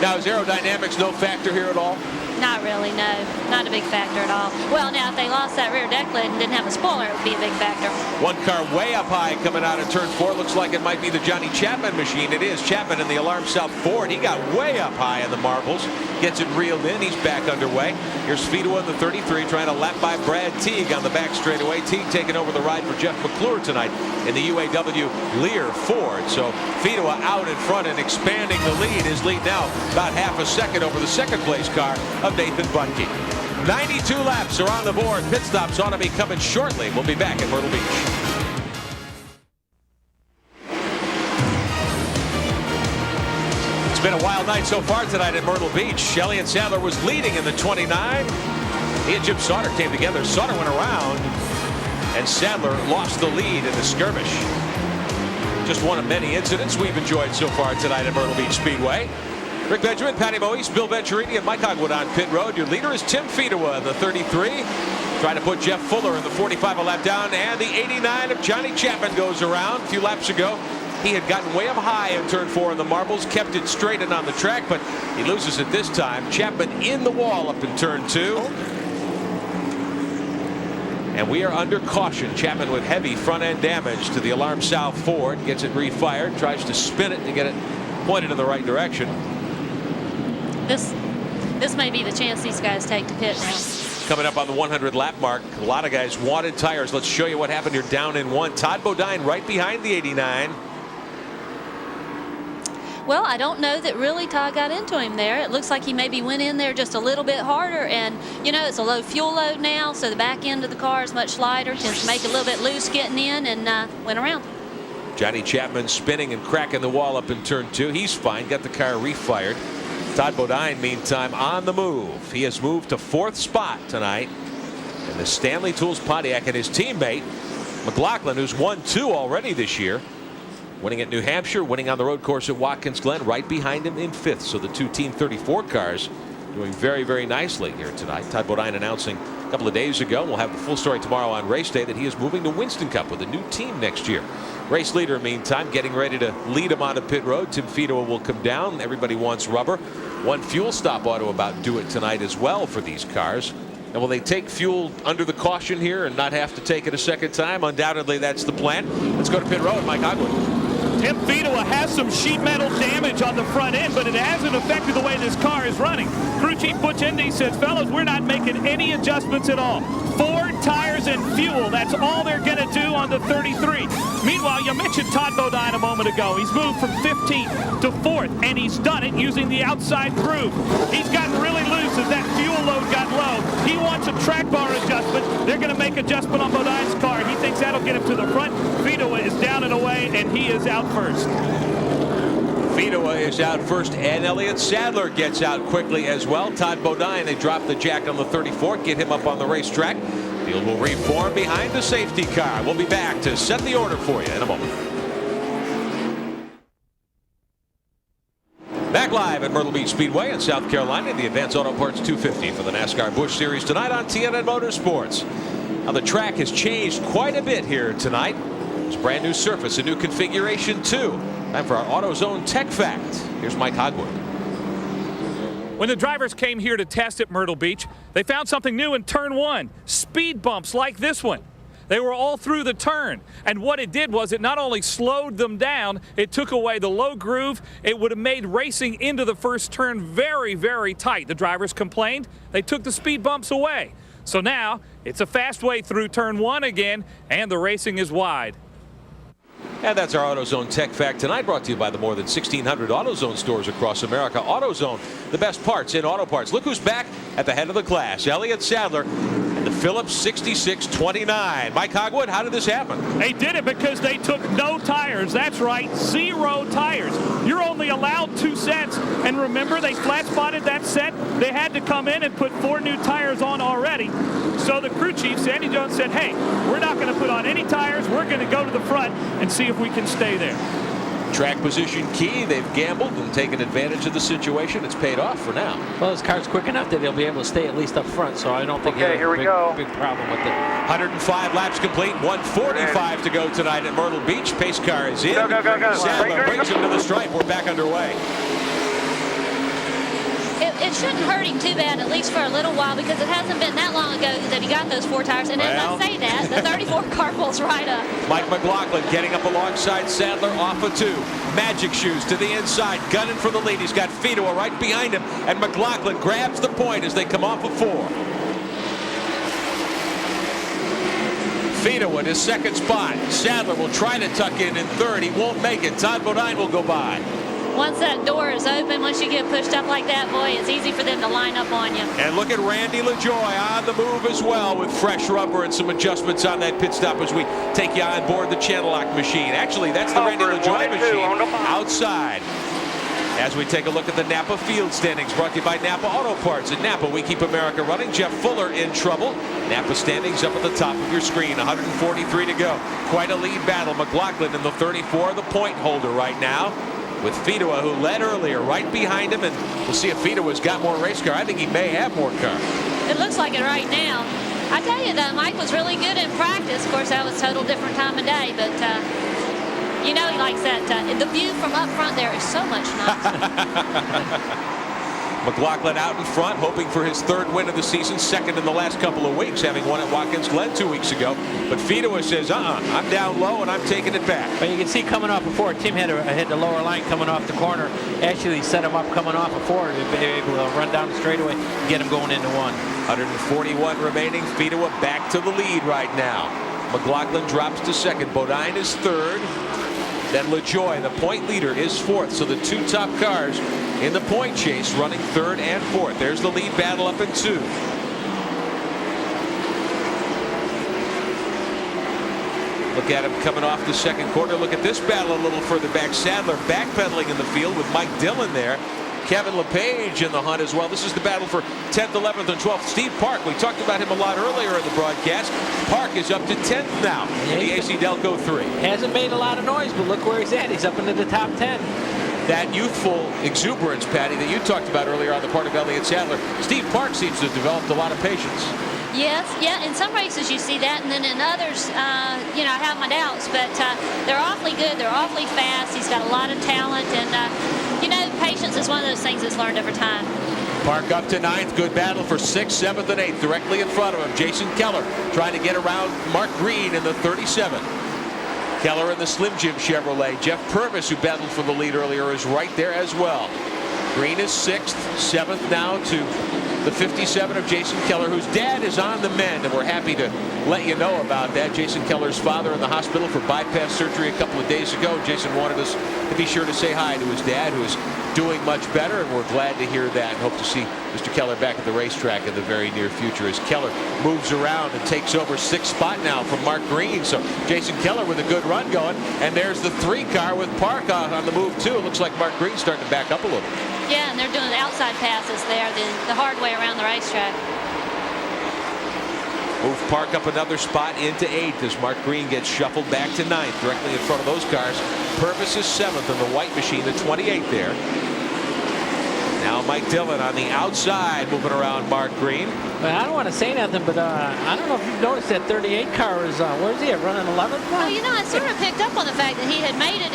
Now, is aerodynamics no factor here at all? Not really, no. Not a big factor at all. Well, now, if they lost that rear deck lid and didn't have a spoiler, it would be a big factor. One car way up high coming out of turn 4. Looks like it might be the Johnny Chapman machine. It is Chapman in the Alarm South Ford. He got way up high in the marbles. Gets it reeled in. He's back underway. Here's Fedewa in the 33 trying to lap by Brad Teague on the back straightaway. Teague taking over the ride for Jeff McClure tonight in the UAW Lear Ford. So Fedewa out in front and expanding the lead. His lead now about half a second over the second place car of Nathan Butke. 92 laps are on the board. Pit stops ought to be coming shortly. We'll be back at Myrtle Beach. It's been a wild night so far tonight at Myrtle Beach. Elliott Sadler was leading in the 29. He and Jim Sauter came together. Sauter went around, and Sadler lost the lead in the skirmish. Just one of many incidents we've enjoyed so far tonight at Myrtle Beach Speedway. Rick Benjamin, Patty Moise, Bill Venturini, and Mike Hogwood on pit road. Your leader is Tim Fedewa in the 33. Trying to put Jeff Fuller in the 45 a lap down, and the 89 of Johnny Chapman goes around. A few laps ago, he had gotten way up high in turn 4 in the marbles, kept it straight and on the track, but he loses it this time. Chapman in the wall up in turn 2. And we are under caution. Chapman with heavy front end damage to the Alarm South Ford. Gets it refired, tries to spin it to get it pointed in the right direction. This may be the chance these guys take to pit now. Coming up on the 100 lap mark, a lot of guys wanted tires. Let's show you what happened here down in 1. Todd Bodine right behind the 89. Well, I don't know that really Todd got into him there. It looks like he maybe went in there just a little bit harder, and you know, it's a low fuel load now, so the back end of the car is much lighter, tends to make it a little bit loose getting in, and went around. Johnny Chapman spinning and cracking the wall up in turn 2. He's fine, got the car refired. Todd Bodine, meantime, on the move. He has moved to 4th spot tonight. And the Stanley Tools Pontiac and his teammate, McLaughlin, who's won 2 already this year. Winning at New Hampshire, winning on the road course at Watkins Glen, right behind him in 5th. So the two Team 34 cars doing very, very nicely here tonight. Todd Bodine announcing a couple of days ago, we'll have the full story tomorrow on race day, that he is moving to Winston Cup with a new team next year. Race leader, meantime, getting ready to lead him onto pit road. Tim Fedewa will come down. Everybody wants rubber. One fuel stop ought to about do it tonight as well for these cars. And will they take fuel under the caution here and not have to take it a second time? Undoubtedly, that's the plan. Let's go to pit road. Mike Hogwood. Tim Fedewa has some sheet metal damage on the front end, but it hasn't affected the way this car is running. Crew Chief Butch Indy says, fellas, we're not making any adjustments at all. 4 tires and fuel, that's all they're going to do on the 33. Meanwhile, you mentioned Todd Bodine a moment ago. He's moved from 15th to 4th, and he's done it using the outside groove. He's gotten really loose as that fuel load got low. He wants a track bar adjustment. They're going to make adjustment on Bodine's car. He thinks that'll get him to the front. Fedewa is down and away, and he is out first. Fedewa is out first, and Elliott Sadler gets out quickly as well. Todd Bodine, they drop the jack on the 34, get him up on the racetrack. Field will reform behind the safety car. We'll be back to set the order for you in a moment. Back live at Myrtle Beach Speedway in South Carolina, the Advance Auto Parts 250 for the NASCAR Busch Series tonight on TNN Motorsports. Now the track has changed quite a bit here tonight. It's a brand new surface, a new configuration too. Time for our AutoZone Tech Fact. Here's Mike Hogwood. When the drivers came here to test at Myrtle Beach, they found something new in turn 1, speed bumps like this one. They were all through the turn, and what it did was it not only slowed them down, it took away the low groove. It would have made racing into the first turn very, very tight. The drivers complained. They took the speed bumps away. So now it's a fast way through turn 1 again, and the racing is wide. And that's our AutoZone Tech Fact tonight, brought to you by the more than 1,600 AutoZone stores across America. AutoZone, the best parts in auto parts. Look who's back at the head of the class, Elliott Sadler and the Phillips 6629. Mike Hogwood, how did this happen? They did it because they took no tires. That's right, 0 tires. You're only allowed 2 sets. And remember, they flat spotted that set. They had to come in and put 4 new tires on already. So the crew chief, Sandy Jones, said, hey, we're not going to put on any tires. We're going to go to the front and see if we can stay there. Track position key. They've gambled and taken advantage of the situation. It's paid off for now. Well, this car's quick enough that they'll be able to stay at least up front, so I don't think Okay, here we go. Big problem with it. 105 laps complete, 145 to go tonight at Myrtle Beach. Pace car is in. Go, go, go, go. Sadler brings him to the stripe. We're back underway. It shouldn't hurt him too bad, at least for a little while, because it hasn't been that long ago that he got those 4 tires. And as I say that, the 34 car pulls right up. Mike McLaughlin getting up alongside Sadler off of 2. Magic Shoes to the inside, gunning for the lead. He's got Fedor right behind him, and McLaughlin grabs the point as they come off of 4. Fedor in his second spot. Sadler will try to tuck in third. He won't make it. Todd Bodine will go by. Once that door is open, once you get pushed up like that, boy, it's easy for them to line up on you. And look at Randy LaJoie on the move as well with fresh rubber and some adjustments on that pit stop as we take you on board the channel lock machine. Actually, that's the Randy LaJoie machine outside. As we take a look at the Napa field standings, brought to you by Napa Auto Parts. At Napa, we keep America running. Jeff Fuller in trouble. Napa standings up at the top of your screen. 143 to go. Quite a lead battle. McLaughlin in the 34, the point holder right now, with Fedor, who led earlier, right behind him. And we'll see if Fedor's got more race car. I think he may have more car. It looks like it right now. I tell you, though, Mike was really good in practice. Of course, that was a total different time of day, but you know he likes that. The view from up front there is so much nicer. McLaughlin out in front, hoping for his 3rd win of the season, 2nd in the last couple of weeks, having won at Watkins Glen 2 weeks ago. But Fedor says, I'm down low and I'm taking it back. But you can see coming off before, Tim had to hit the lower line coming off the corner. Actually set him up coming off before to be able to run down the straightaway, get him going into 1. 141 remaining. Fedor back to the lead right now. McLaughlin drops to 2nd. Bodine is 3rd. Then LaJoie, the point leader, is 4th. So the 2 top cars in the point chase running 3rd and 4th. There's the lead battle up in 2. Look at him coming off the 2nd quarter. Look at this battle a little further back. Sadler backpedaling in the field with Mike Dillon there. Kevin LePage in the hunt as well. This is the battle for 10th, 11th, and 12th. Steve Park, we talked about him a lot earlier in the broadcast. Park is up to 10th now in the AC Delco 3. Hasn't made a lot of noise, but look where he's at. He's up into the top 10. That youthful exuberance, Patty, that you talked about earlier on the part of Elliott Sadler. Steve Park seems to have developed a lot of patience. Yes, yeah, in some races you see that, and then in others, you know, I have my doubts, but they're awfully good. They're awfully fast. He's got a lot of talent, and you know, patience is one of those things that's learned over time. Park up to 9th. Good battle for 6th, 7th, and 8th. Directly in front of him, Jason Keller trying to get around Mark Green in the 37. Keller in the Slim Jim Chevrolet. Jeff Purvis, who battled for the lead earlier, is right there as well. Green is 6th, 7th now to the 57 of Jason Keller, whose dad is on the mend, and we're happy to let you know about that. Jason Keller's father in the hospital for bypass surgery a couple of days ago. Jason wanted us to be sure to say hi to his dad, who is doing much better, and we're glad to hear that and hope to see Mr. Keller back at the racetrack in the very near future as Keller moves around and takes over 6th spot now from Mark Green. So Jason Keller with a good run going, and there's the 3 car with Park on the move too. It looks like Mark Green's starting to back up a little. Yeah, and they're doing the outside passes there, the hard way around the racetrack. Move Park up another spot into 8th as Mark Green gets shuffled back to 9th, directly in front of those cars. Purvis is 7th in the white machine, the 28th there. Now Mike Dillon on the outside, moving around Mark Green. Well, I don't want to say nothing, but I don't know if you've noticed that 38 car is, where's he at, running 11th? Well, you know, I sort of picked up on the fact that he had made it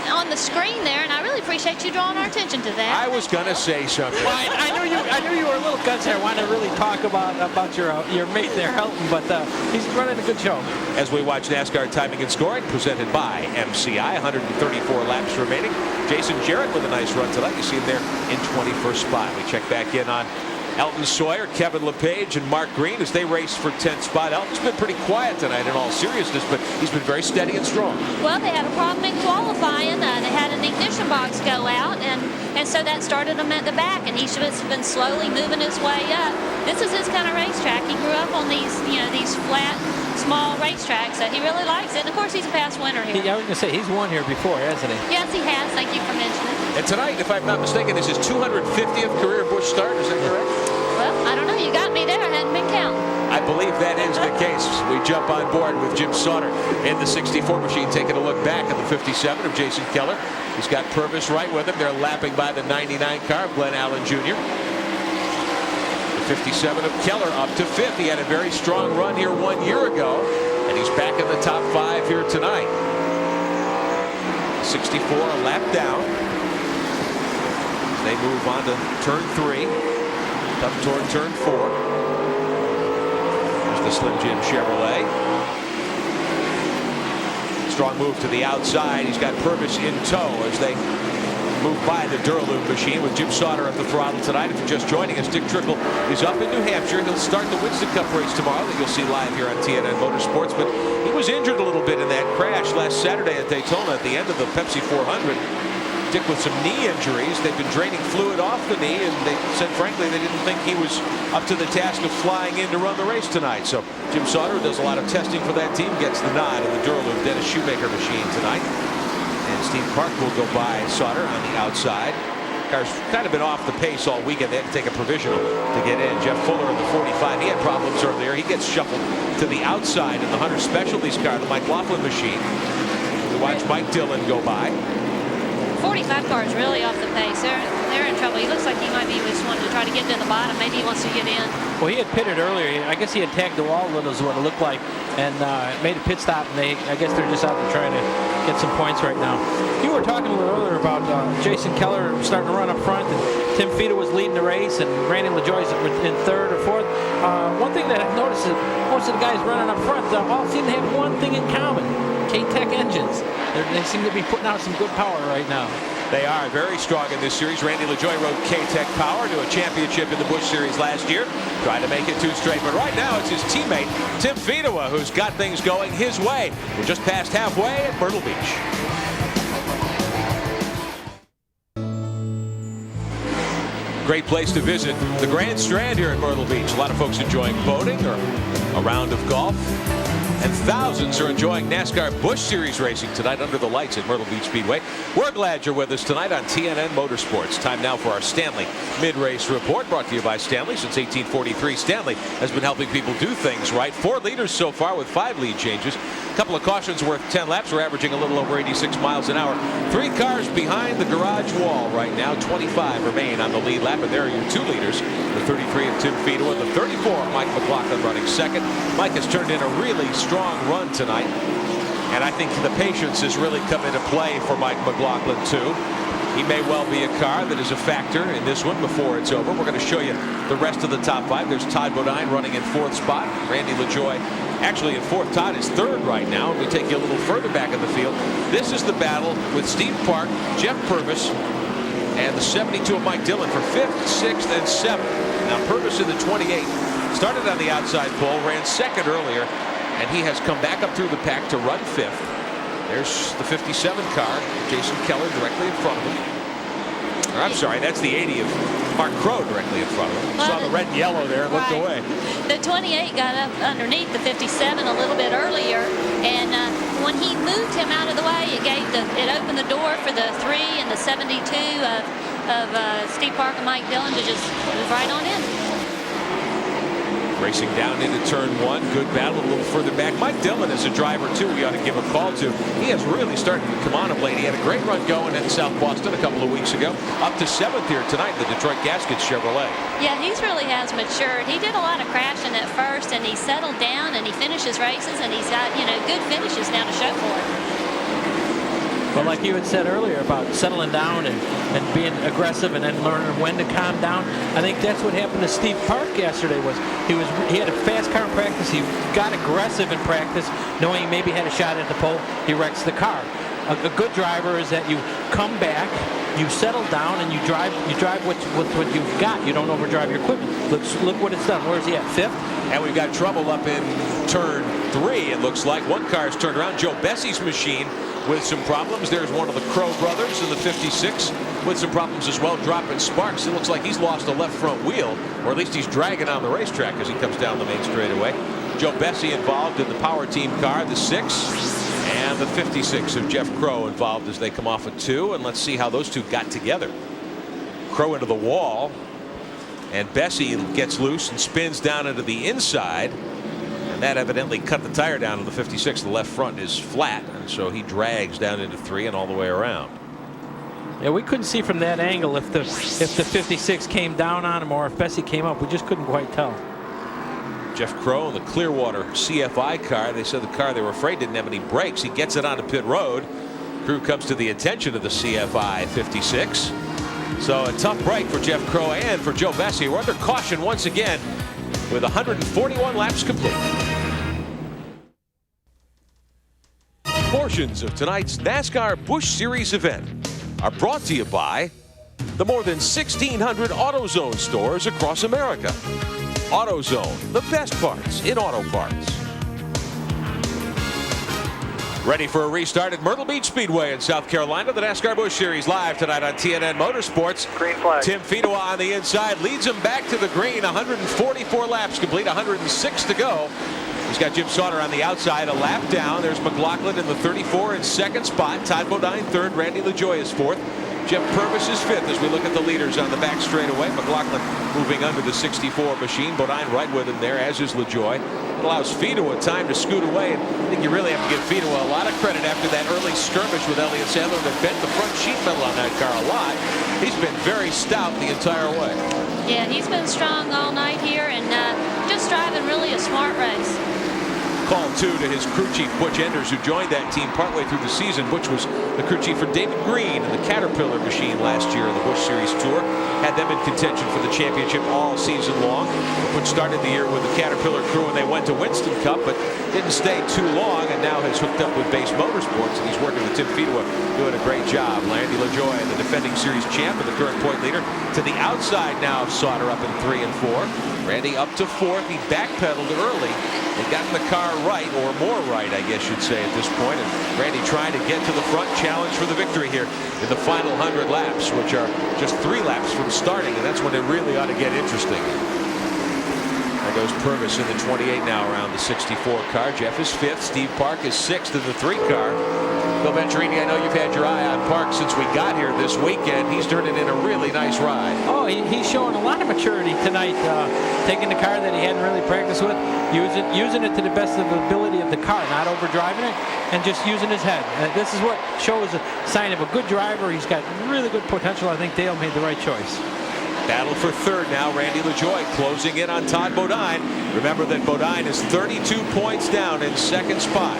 on the screen there, and I really appreciate you drawing our attention to that. I was going to say something. Well, I knew you were a little gutsy. I wanted to really talk about your mate there, Helton, but he's running a good show. As we watch NASCAR timing and scoring presented by MCI, 134 laps remaining. Jason Jarrett with a nice run tonight. You see him there in 21st spot. We check back in on Elton Sawyer, Kevin LePage, and Mark Green as they race for 10th spot. Elton's been pretty quiet tonight in all seriousness, but he's been very steady and strong. Well, they had a problem in qualifying. They had an ignition box go out, and so that started him at the back, and he's just been slowly moving his way up. This is his kind of racetrack. He grew up on these, you know, these flat, small racetracks, so he really likes it. And of course, he's a past winner here. I was going to say, he's won here before, hasn't he? Yes, he has. Thank you for mentioning it. And tonight, if I'm not mistaken, is his 250th career Busch start. Is that correct? Well, I don't know. You got me there. I hadn't been counting. I believe that is the case. We jump on board with Jim Sauter in the 64 machine, taking a look back at the 57 of Jason Keller. He's got Purvis right with him. They're lapping by the 99 car of Glenn Allen Jr. The 57 of Keller up to 5th. He had a very strong run here 1 year ago, and he's back in the top 5 here tonight. 64 a lap down. They move on to turn 3. up toward turn 4. There's the Slim Jim Chevrolet. Strong move to the outside. He's got Purvis in tow as they move by the Duraloop machine with Jim Sauter at the throttle tonight. If you're just joining us, Dick Trickle is up in New Hampshire. He'll start the Winston Cup race tomorrow that you'll see live here on TNN Motorsports. But he was injured a little bit in that crash last Saturday at Daytona at the end of the Pepsi 400. Dick with some knee injuries. They've been draining fluid off the knee, and they said, frankly, they didn't think he was up to the task of flying in to run the race tonight. So Jim Sauter does a lot of testing for that team, gets the nod in the Duraloop Dennis Shoemaker machine tonight. And Steve Park will go by Sauter on the outside. Car's kind of been off the pace all weekend. They had to take a provisional to get in. Jeff Fuller in the 45. He had problems earlier. He gets shuffled to the outside in the Hunter Specialties car, the Mike Laughlin machine. We watch Mike Dillon go by. 45 car is really off the pace. They're in trouble. He looks like he might be just wanting to try to get to the bottom. Maybe he wants to get in. Well, he had pitted earlier. I guess he had tagged the wall a little is what it looked like, and made a pit stop. And I guess they're just out there trying to get some points right now. You were talking a little earlier about Jason Keller starting to run up front, and Tim Fita was leading the race, and Randy LaJoie's in third or fourth. One thing that I've noticed is most of the guys running up front all seem to have one thing in common: K-Tech engines. They seem to be putting out some good power right now. They are very strong in this series. Randy LaJoie rode K-Tech power to a championship in the Busch Series last year. Tried to make it 2 straight, but right now it's his teammate, Tim Fedewa, who's got things going his way. We're just past halfway at Myrtle Beach. Great place to visit the Grand Strand here at Myrtle Beach. A lot of folks enjoying boating or a round of golf. And thousands are enjoying NASCAR Busch Series racing tonight under the lights at Myrtle Beach Speedway. We're glad you're with us tonight on TNN Motorsports. Time now for our Stanley Mid-Race Report, brought to you by Stanley. Since 1843, Stanley has been helping people do things right. 4 leaders so far with 5 lead changes. A couple of cautions worth 10 laps. We're averaging a little over 86 miles an hour. 3 cars behind the garage wall right now. 25 remain on the lead lap, and there are your 2 leaders. The 33 of Tim Fedewa, the 34 of Mike McLaughlin running second. Mike has turned in a really strong run tonight, and I think the patience has really come into play for Mike McLaughlin too. He may well be a car that is a factor in this one before it's over. We're going to show you the rest of the top 5. There's Todd Bodine running in 4th spot. Randy LaJoie actually in 4th. Todd is 3rd right now, and we take you a little further back in the field. This is the battle with Steve Park, Jeff Purvis, and the 72 of Mike Dillon for 5th, 6th, and 7th. Now Purvis in the 28 started on the outside pole, ran 2nd earlier, and he has come back up through the pack to run 5th. There's the 57 car, Jason Keller directly in front of him. Or, I'm sorry, that's the 80 of Mark Crow directly in front of him. Saw the red and yellow there and looked away. The 28 got up underneath the 57 a little bit earlier, and when he moved him out of the way, it opened the door for the 3 and the 72 of Steve Park and Mike Dillon to just move right on in. Racing down into turn 1. Good battle a little further back. Mike Dillon is a driver too we ought to give a call to. He has really started to come on of late. He had a great run going in South Boston a couple of weeks ago. Up to 7th here tonight in the Detroit Gaskets Chevrolet. Yeah, he really has matured. He did a lot of crashing at first, and he settled down, and he finishes races, and he's got, good finishes now to show for it. But like you had said earlier about settling down and being aggressive and then learning when to calm down, I think that's what happened to Steve Park yesterday. He had a fast car in practice. He got aggressive in practice, knowing he maybe had a shot at the pole. He wrecks the car. A good driver is that you come back, you settle down, and you drive what you've got. You don't overdrive your equipment. Look what it's done. Where's he at? 5th? And we've got trouble up in turn 3, it looks like. One car's turned around. Joe Bessie's machine with some problems. There's one of the Crow brothers in the 56 with some problems as well, dropping sparks. It looks like he's lost a left front wheel, or at least he's dragging on the racetrack as he comes down the main straightaway. Joe Bessie involved in the power team car, the 6, and the 56 of Jeff Crow involved as they come off at 2. And let's see how those two got together. Crow into the wall, and Bessie gets loose and spins down into the inside. And that evidently cut the tire down on the 56. The left front is flat, and so he drags down into 3 and all the way around. Yeah, we couldn't see from that angle if the 56 came down on him or if Bessie came up. We just couldn't quite tell. Jeff Crow in the Clearwater CFI car. They said the car they were afraid didn't have any brakes. He gets it onto pit road. Crew comes to the attention of the CFI 56. So a tough break for Jeff Crow and for Joe Bessie. We're under caution once again with 141 laps complete. Portions of tonight's NASCAR Busch Series event are brought to you by the more than 1,600 AutoZone stores across America. AutoZone, the best parts in auto parts. Ready for a restart at Myrtle Beach Speedway in South Carolina. The NASCAR Busch Series live tonight on TNN Motorsports. Green flag. Tim Fedewa on the inside leads him back to the green. 144 laps complete, 106 to go. He's got Jim Sauter on the outside, a lap down. There's McLaughlin in the 34 in second spot. Todd Bodine third. Randy LaJoie is fourth. Jeff Purvis is fifth as we look at the leaders on the back straightaway. McLaughlin moving under the 64 machine. Bodine right with him there, as is LaJoie. It allows Fedewa time to scoot away. And I think you really have to give Fedewa a lot of credit after that early skirmish with Elliott Sadler that bent the front sheet metal on that car a lot. He's been very stout the entire way. Yeah, he's been strong all night here and just driving really a smart race. Call too to his crew chief Butch Enders, who joined that team partway through the season. Butch was the crew chief for David Green and the Caterpillar machine last year in the Busch Series Tour. Had them in contention for the championship all season long. Butch started the year with the Caterpillar crew and they went to Winston Cup, but didn't stay too long and now has hooked up with Base Motorsports, and he's working with Tim Fedewa, doing a great job. Randy LaJoie, the defending series champ and the current point leader, to the outside now of Sauter up in 3 and 4. Randy up to fourth. He backpedaled early and gotten the car right, or more right, I guess you'd say at this point. And Randy trying to get to the front, challenge for the victory here in the final 100 laps, which are just 3 laps from starting, and that's when it really ought to get interesting. There goes Purvis in the 28 now around the 64 car. Jeff is fifth. Steve Park is sixth in the 3 car. Bill Venturini, I know you've had your eye on Park since we got here this weekend. He's turning in a really nice ride. Oh, he's showing a lot of maturity tonight, taking the car that he hadn't really practiced with, using it to the best of the ability of the car, not overdriving it, and just using his head. This is what shows a sign of a good driver. He's got really good potential. I think Dale made the right choice. Battle for third now. Randy LaJoie closing in on Todd Bodine. Remember that Bodine is 32 points down in second spot.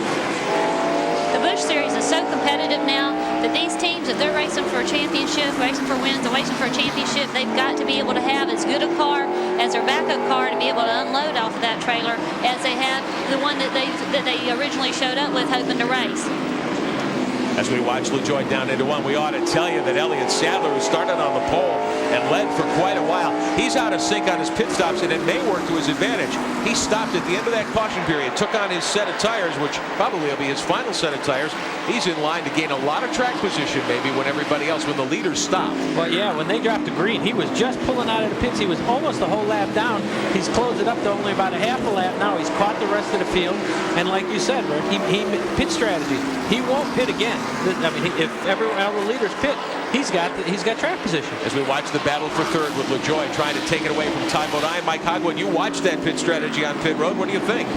The Busch Series is so competitive now that these teams, if they're racing for a championship, racing for wins, and racing for a championship, they've got to be able to have as good a car as their backup car to be able to unload off of that trailer as they have the one that they originally showed up with hoping to race. As we watch LaJoie down into one, we ought to tell you that Elliott Sadler, who started on the pole and led for quite a while, he's out of sync on his pit stops, and it may work to his advantage. He stopped at the end of that caution period, took on his set of tires, which probably will be his final set of tires. He's in line to gain a lot of track position maybe when everybody else, when the leaders stop. Well, yeah, when they dropped the green, he was just pulling out of the pits. He was almost a whole lap down. He's closed it up to only about a half a lap now. He's caught the rest of the field, and like you said, Rick, he pit strategy. He won't pit again. I mean, if all the leaders pit, he's got track position. As we watch the battle for third with LaJoie trying to take it away from Todd Bodine. Mike Hogwood, you watched that pit strategy on pit road. What do you think?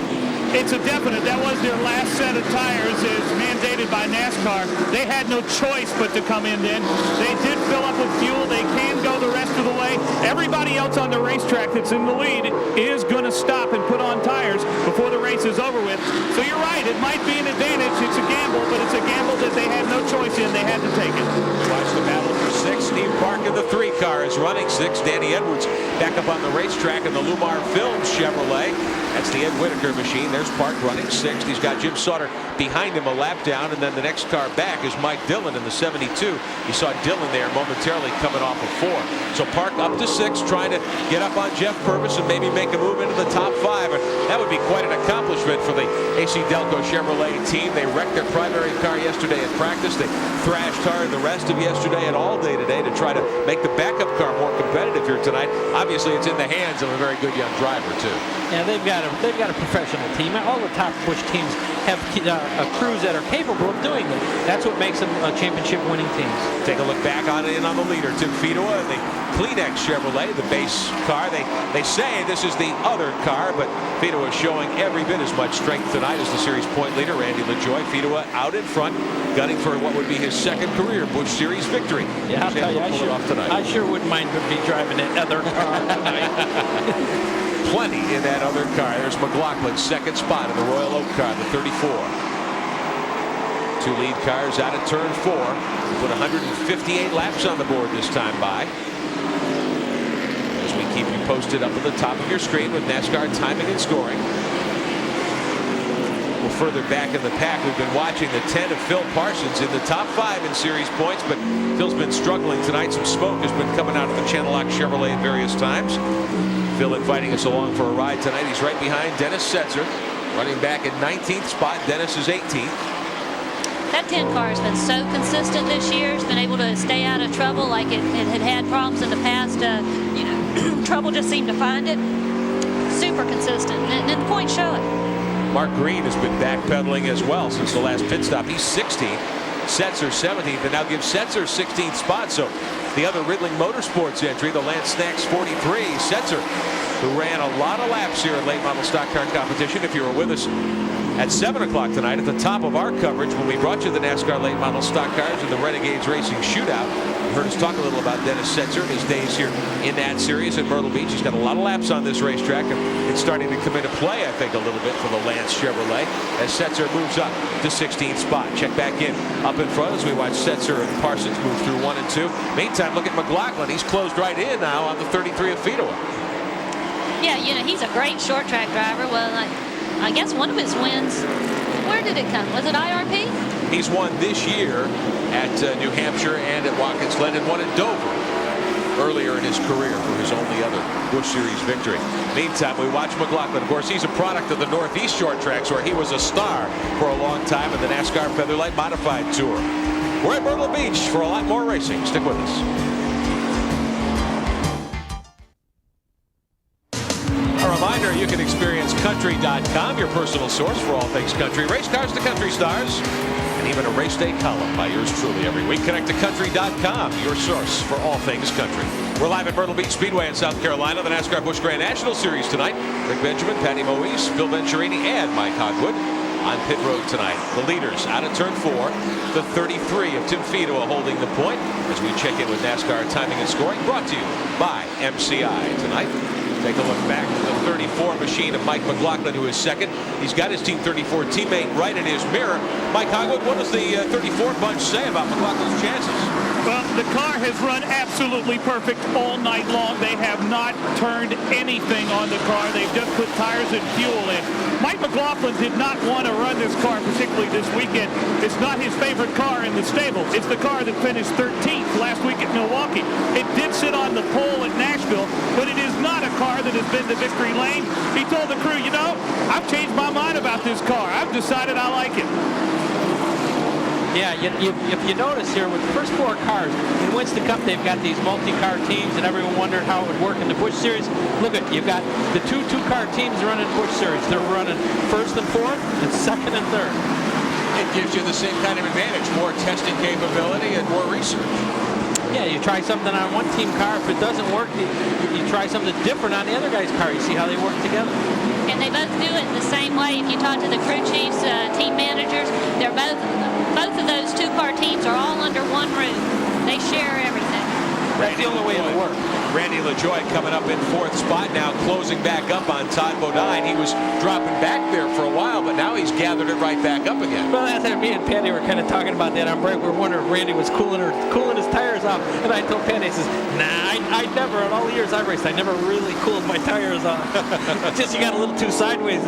It's a definite. That was their last set of tires as mandated by NASCAR. They had no choice but to come in then. They did fill up with fuel. They can go the rest of the way. Everybody else on the racetrack that's in the lead is going to stop and put on tires before the race is over with. So you're right. It might be an advantage. It's a gamble, but it's a gamble that they had no choice in. They had to take it. Watch the battle for 6. Steve Park in the 3 car is running 6. Danny Edwards back up on the racetrack in the Lumar Films Chevrolet. That's the Ed Whitaker machine. There's Park running 6th. He's got Jim Sauter behind him a lap down, and then the next car back is Mike Dillon in the 72. You saw Dillon there momentarily coming off of 4. So Park up to 6, trying to get up on Jeff Purvis and maybe make a move into the top 5. And that would be quite an accomplishment for the AC Delco Chevrolet team. They wrecked their primary car yesterday in practice. They thrashed hard the rest of yesterday and all day today to try to make the backup car more competitive here tonight. Obviously, it's in the hands of a very good young driver, too. Yeah, they've got a professional team. All the top Busch teams have crews that are capable of doing it. That's what makes them championship-winning teams. Take a look back on it and on the leader, Tim Fedewa, the Kleenex Chevrolet, the base car. They say this is the other car, but Fedewa is showing every bit as much strength tonight as the series point leader, Randy LaJoie. Fedewa out in front, gunning for what would be his second career Busch Series victory. Yeah, I'll tell you, I sure wouldn't mind be driving that other car tonight. Plenty in that other car. There's McLaughlin, second spot in the Royal Oak car, the 34. Two lead cars out of turn 4. Put 158 laps on the board this time by. As we keep you posted up at the top of your screen with NASCAR timing and scoring. Well, further back in the pack, we've been watching the 10 of Phil Parsons in the top 5 in series points, but Phil's been struggling tonight. Some smoke has been coming out of the Channel Lock Chevrolet at various times. Phil inviting us along for a ride tonight. He's right behind Dennis Setzer, running back at 19th spot. Dennis is 18th. That 10 car has been so consistent this year. It's been able to stay out of trouble like it had problems in the past. You know, trouble just seemed to find it. Super consistent, and the points show it. Mark Green has been backpedaling as well since the last pit stop. He's 16th, Setzer 17th, and now gives Setzer 16th spot. So the other Ridling Motorsports entry, the Lance Snacks 43, Setzer, who ran a lot of laps here in late model stock car competition. If you were with us at 7 o'clock tonight at the top of our coverage when we brought you the NASCAR late model stock cars and the Renegades Racing Shootout, you heard us talk a little about Dennis Setzer and his days here in that series at Myrtle Beach. He's got a lot of laps on this racetrack, and it's starting to come into play, I think, a little bit for the Lance Chevrolet as Setzer moves up to 16th spot. Check back in up in front as we watch Setzer and Parsons move through 1 and 2. Meantime, look at McLaughlin. He's closed right in now on the 33 of Fedowa. Yeah, you know, he's a great short track driver. Well, I guess one of his wins, where did it come? Was it IRP? He's won this year at New Hampshire and at Watkins Glen, and won at Dover earlier in his career for his only other Busch Series victory. Meantime, we watch McLaughlin. Of course, he's a product of the Northeast short tracks where he was a star for a long time in the NASCAR Featherlight Modified Tour. We're at Myrtle Beach for a lot more racing. Stick with us. Reminder, you can experience country.com, your personal source for all things country, race cars to country stars, and even a race day column by yours truly every week. Connect to country.com, your source for all things country. We're live at Myrtle Beach Speedway in South Carolina, the NASCAR Busch Grand National Series tonight. Rick Benjamin, Patty Moise, Bill Venturini, and Mike Hogwood on pit road tonight. The leaders out of turn 4, the 33 of Tim Fedowa holding the point as we check in with NASCAR timing and scoring, brought to you by MCI tonight. Take a look back to the 34 machine of Mike McLaughlin, who is second. He's got his Team 34 teammate right in his mirror. Mike Hogwood, what does the 34 bunch say about McLaughlin's chances? Well, the car has run absolutely perfect all night long. They have not turned anything on the car. They've just put tires and fuel in. Mike McLaughlin did not want to run this car, particularly this weekend. It's not his favorite car in the stable. It's the car that finished 13th last week at Milwaukee. It did sit on the pole at Nashville, but it is not a car that has been to victory lane. He told the crew, you know, I've changed my mind about this car. I've decided I like it. Yeah, if you notice here, with the first 4 cars, in Winston Cup, they've got these multi-car teams, and everyone wondered how it would work in the Busch Series. Look at, you've got the two-car teams running Busch Series. They're running first and fourth, and second and third. It gives you the same kind of advantage, more testing capability and more research. Yeah, you try something on one team car. If it doesn't work, you try something different on the other guy's car. You see how they work together. And they both do it the same way. If you talk to the crew chiefs, team managers, they're both of those 2-car teams are all under one roof. They share everything. That's the only way it'll work. Randy LaJoie coming up in 4th spot now, closing back up on Todd Bodine. He was dropping back there for a while, but now he's gathered it right back up again. Well, that's me and Patty were kind of talking about that on break. We were wondering if Randy was cooling his tires off. And I told Patty, I says, nah, I never, in all the years I've raced, I never really cooled my tires off. Just you got a little too sideways.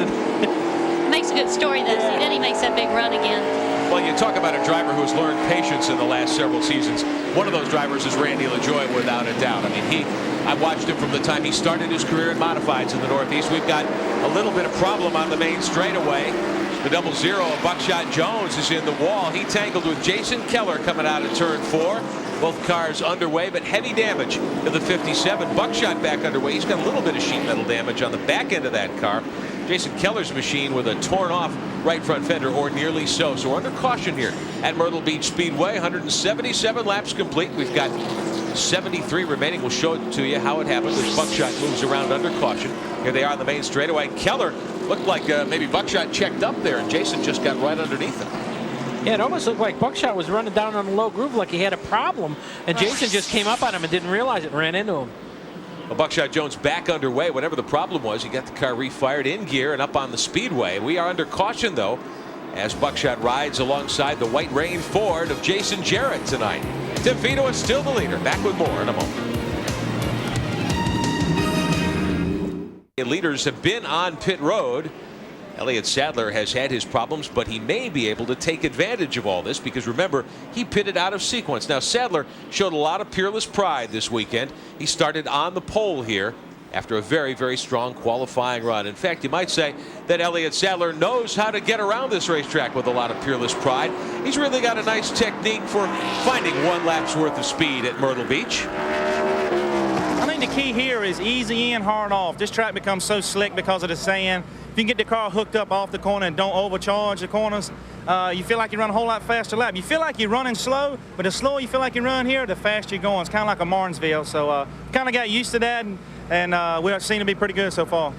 Makes a good story, though. See, then he makes that big run again. Well, you talk about a driver who's learned patience in the last several seasons. One of those drivers is Randy LaJoie, without a doubt. I mean, I watched him from the time he started his career in modifieds in the Northeast. We've got a little bit of problem on the main straightaway. The 00 of Buckshot Jones is in the wall. He tangled with Jason Keller coming out of turn 4. Both cars underway, but heavy damage to the 57. Buckshot back underway. He's got a little bit of sheet metal damage on the back end of that car. Jason Keller's machine with a torn off right front fender, or nearly so. So we're under caution here at Myrtle Beach Speedway. 177 laps complete. We've got 73 remaining. We'll show it to you how it happens as Buckshot moves around under caution. Here they are on the main straightaway. Keller looked like maybe Buckshot checked up there, and Jason just got right underneath him. Yeah, it almost looked like Buckshot was running down on a low groove like he had a problem, and Jason just came up on him and didn't realize it and ran into him. Well, Buckshot Jones back underway. Whatever the problem was, he got the car refired in gear and up on the speedway. We are under caution, though, as Buckshot rides alongside the White Rain Ford of Jason Jarrett tonight. Tim Fedewa is still the leader. Back with more in a moment. Leaders have been on pit road. Elliott Sadler has had his problems, but he may be able to take advantage of all this because remember, he pitted out of sequence. Now Sadler showed a lot of peerless pride this weekend. He started on the pole here after a very, very strong qualifying run. In fact, you might say that Elliott Sadler knows how to get around this racetrack with a lot of peerless pride. He's really got a nice technique for finding one lap's worth of speed at Myrtle Beach. I think the key here is easy in, hard off. This track becomes so slick because of the sand. If you can get the car hooked up off the corner and don't overcharge the corners, you feel like you run a whole lot faster lap. You feel like you're running slow, but the slower you feel like you run here, the faster you're going. It's kind of like a Martinsville. So kind of got used to that, and we seem to be pretty good so far.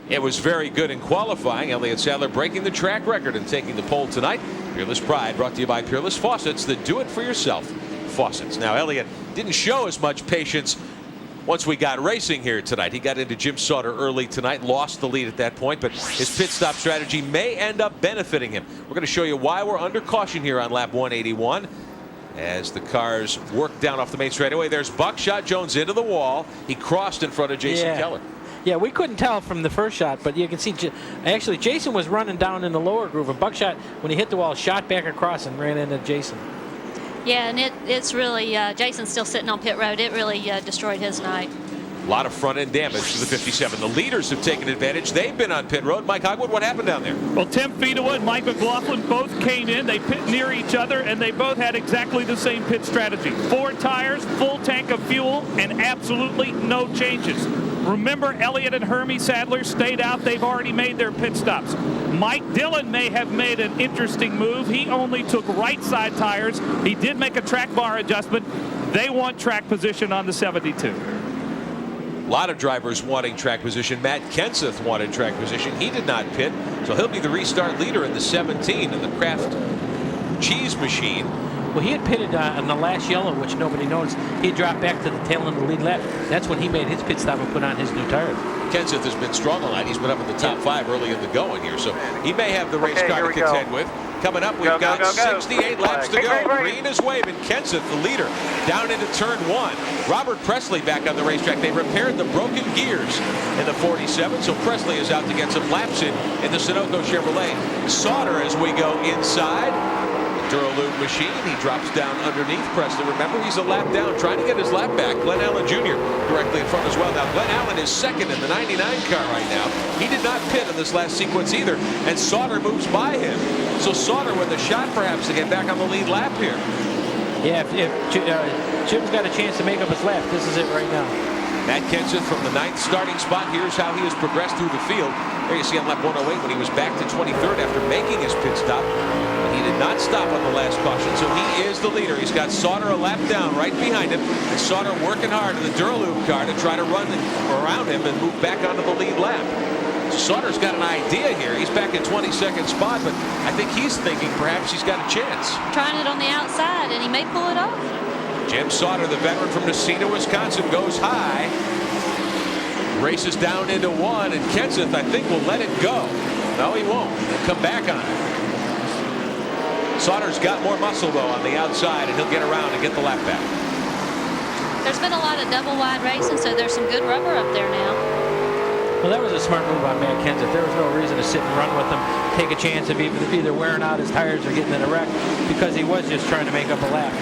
It was very good in qualifying. Elliott Sadler breaking the track record and taking the pole tonight. Peerless Pride brought to you by Peerless Faucets, the do-it-for-yourself faucets. Now Elliott didn't show as much patience once we got racing here tonight. He got into Jim Sauter early tonight, lost the lead at that point, but his pit stop strategy may end up benefiting him. We're going to show you why we're under caution here on lap 181 as the cars work down off the main straightaway. There's Buckshot Jones into the wall. He crossed in front of Jason Keller. Yeah, we couldn't tell from the first shot, but you can see actually Jason was running down in the lower groove, and Buckshot, when he hit the wall, shot back across and ran into Jason. Yeah, and it's really, Jason's still sitting on pit road. It really destroyed his night. A lot of front end damage to the 57. The leaders have taken advantage. They've been on pit road. Mike Hogwood, what happened down there? Well, Tim Fedewa and Mike McLaughlin both came in. They pit near each other, and they both had exactly the same pit strategy. 4 tires, full tank of fuel, and absolutely no changes. Remember, Elliott and Hermie Sadler stayed out. They've already made their pit stops. Mike Dillon may have made an interesting move. He only took right side tires. He did make a track bar adjustment. They want track position on the 72. A lot of drivers wanting track position. Matt Kenseth wanted track position. He did not pit, so he'll be the restart leader in the 17 in the Kraft cheese machine. Well, he had pitted on the last yellow, which nobody noticed. He dropped back to the tail end of the lead lap. That's when he made his pit stop and put on his new tires. Kenseth has been strong all night. He's been up in the top 5 early in the going here, so he may have the race car to contend with. Coming up, we've got 68 laps to go. Green is waving. Kenseth, the leader, down into turn 1. Robert Presley back on the racetrack. They repaired the broken gears in the 47, so Presley is out to get some laps in the Sunoco Chevrolet. Sauter as we go inside. Duralube machine. He drops down underneath Presley. Remember, he's a lap down, trying to get his lap back. Glenn Allen Jr. directly in front as well. Now, Glenn Allen is second in the 99 car right now. He did not pit in this last sequence either, and Sauter moves by him. So Sauter with a shot perhaps to get back on the lead lap here. Yeah, if Jim's got a chance to make up his lap, this is it right now. Matt Kenseth from the 9th starting spot. Here's how he has progressed through the field. There you see on lap 108 when he was back to 23rd after making his pit stop. But he did not stop on the last caution, so he is the leader. He's got Sauter a lap down right behind him, and Sauter working hard in the Duralube car to try to run around him and move back onto the lead lap. Sauter's got an idea here. He's back in 22nd spot, but I think he's thinking perhaps he's got a chance. Trying it on the outside, and he may pull it off. Jim Sauter, the veteran from Nacina, Wisconsin, goes high. Races down into 1, and Kenseth, I think, will let it go. No, he won't. He'll come back on it. Sauter's got more muscle, though, on the outside, and he'll get around and get the lap back. There's been a lot of double wide racing, so there's some good rubber up there now. Well, that was a smart move by Matt Kenseth. There was no reason to sit and run with him, take a chance of either wearing out his tires or getting in a wreck, because he was just trying to make up a lap.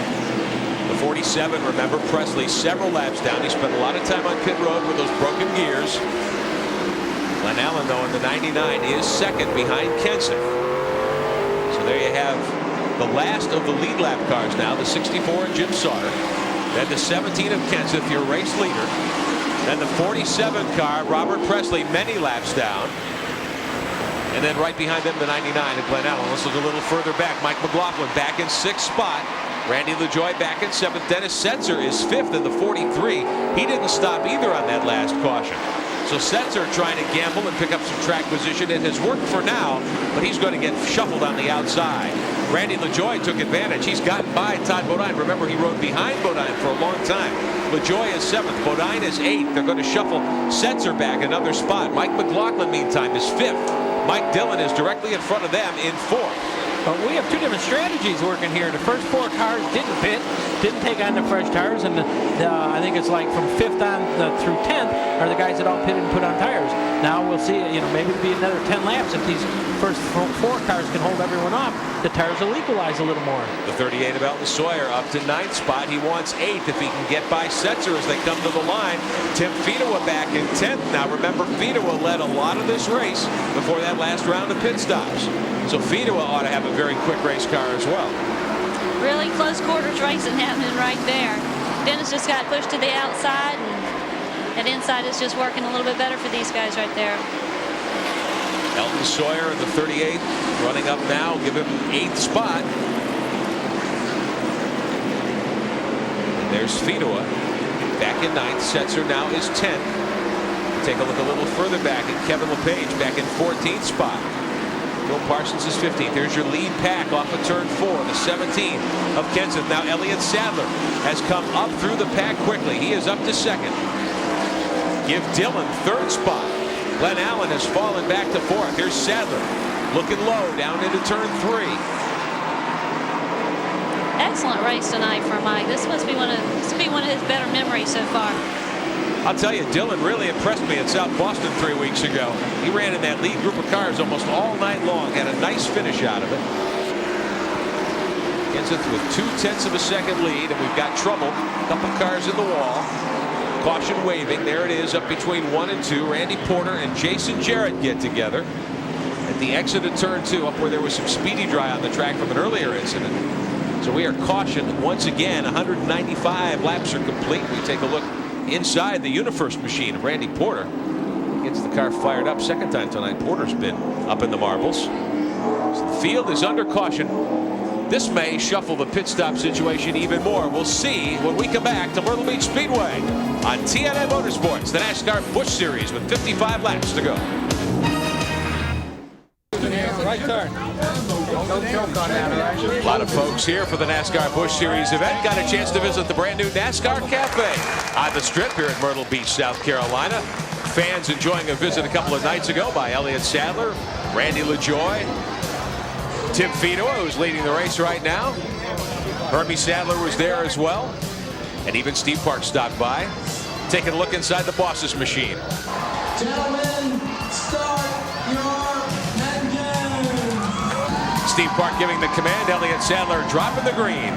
The 47, remember, Presley several laps down. He spent a lot of time on pit road with those broken gears. Glenn Allen, though, in the 99 is second behind Kenseth. So there you have the last of the lead lap cars now, the 64 and Jim Sauter. Then the 17 of Kenseth, your race leader. Then the 47 car, Robert Presley, many laps down. And then right behind them, the 99 of Glenn Allen. Let's look a little further back. Mike McLaughlin back in 6th spot. Randy LaJoie back in 7th. Dennis Setzer is 5th in the 43. He didn't stop either on that last caution. So Setzer trying to gamble and pick up some track position. It has worked for now, but he's going to get shuffled on the outside. Randy LaJoie took advantage. He's gotten by Todd Bodine. Remember, he rode behind Bodine for a long time. LaJoie is 7th. Bodine is 8th. They're going to shuffle Setzer back another spot. Mike McLaughlin, meantime, is 5th. Mike Dillon is directly in front of them in fourth. But we have two different strategies working here. The first 4 cars didn't pit, didn't take on the fresh tires, and I think it's like from 5th on through 10th are the guys that all pitted and put on tires. Now we'll see, maybe it'll be another 10 laps if these first 4 cars can hold everyone off. The tires will equalize a little more. The 38 of Elton Sawyer up to 9th spot. He wants 8th if he can get by Setzer as they come to the line. Tim Fedewa back in 10th. Now remember, Fedewa led a lot of this race before that last round of pit stops. So Fedewa ought to have a very quick race car as well. Really close quarters racing happening right there. Dennis just got pushed to the outside, and inside is just working a little bit better for these guys right there. Elton Sawyer in the 38th running up now, give him 8th spot. And there's Fedewa back in 9th. Setzer now is 10th. Take a look a little further back at Kevin LePage back in 14th spot. Bill Parsons is 15th. There's your lead pack off of turn 4, the 17th of Kenseth. Now Elliott Sadler has come up through the pack quickly. He is up to 2nd. Give Dillon 3rd spot. Glenn Allen has fallen back to 4th. Here's Sadler looking low down into turn 3. Excellent race tonight for Mike. This must be one of his better memories so far. I'll tell you, Dillon really impressed me in South Boston 3 weeks ago. He ran in that lead group of cars almost all night long, had a nice finish out of it. Kenseth with 0.2 of a second lead, and we've got trouble. A couple cars in the wall. Caution waving. There it is, up between 1 and 2. Randy Porter and Jason Jarrett get together at the exit of turn 2, up where there was some speedy dry on the track from an earlier incident. So we are cautioned once again. 195 laps are complete. We take a look inside the UniFirst machine of Randy Porter. Gets the car fired up. Second time tonight Porter's been up in the marbles. So the field is under caution. This may shuffle the pit stop situation even more. We'll see when we come back to Myrtle Beach Speedway on TNA Motorsports, the NASCAR Busch Series with 55 laps to go. Right turn. A lot of folks here for the NASCAR Busch Series event. Got a chance to visit the brand new NASCAR Cafe on the Strip here at Myrtle Beach, South Carolina. Fans enjoying a visit a couple of nights ago by Elliott Sadler, Randy LaJoie, Tim Fedewa, who's leading the race right now. Hermie Sadler was there as well. And even Steve Park stopped by. Taking a look inside the Boss's machine. Gentlemen, start your engines. Steve Park giving the command. Elliott Sadler dropping the green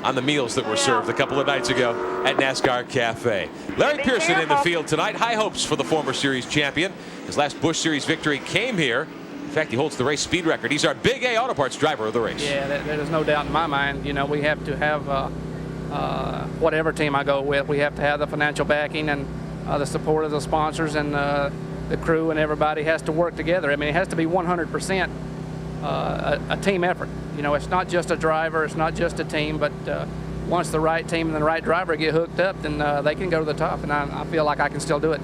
on the meals that were served a couple of nights ago at NASCAR Cafe. Larry Pearson in the field tonight. High hopes for the former series champion. His last Busch Series victory came here. In fact, he holds the race speed record. He's our Big A Auto Parts driver of the race. Yeah, there's no doubt in my mind. We have to have whatever team I go with, we have to have the financial backing and the support of the sponsors, and the crew and everybody has to work together. I mean, it has to be 100% a team effort. It's not just a driver, it's not just a team, but once the right team and the right driver get hooked up, then they can go to the top, and I feel like I can still do it.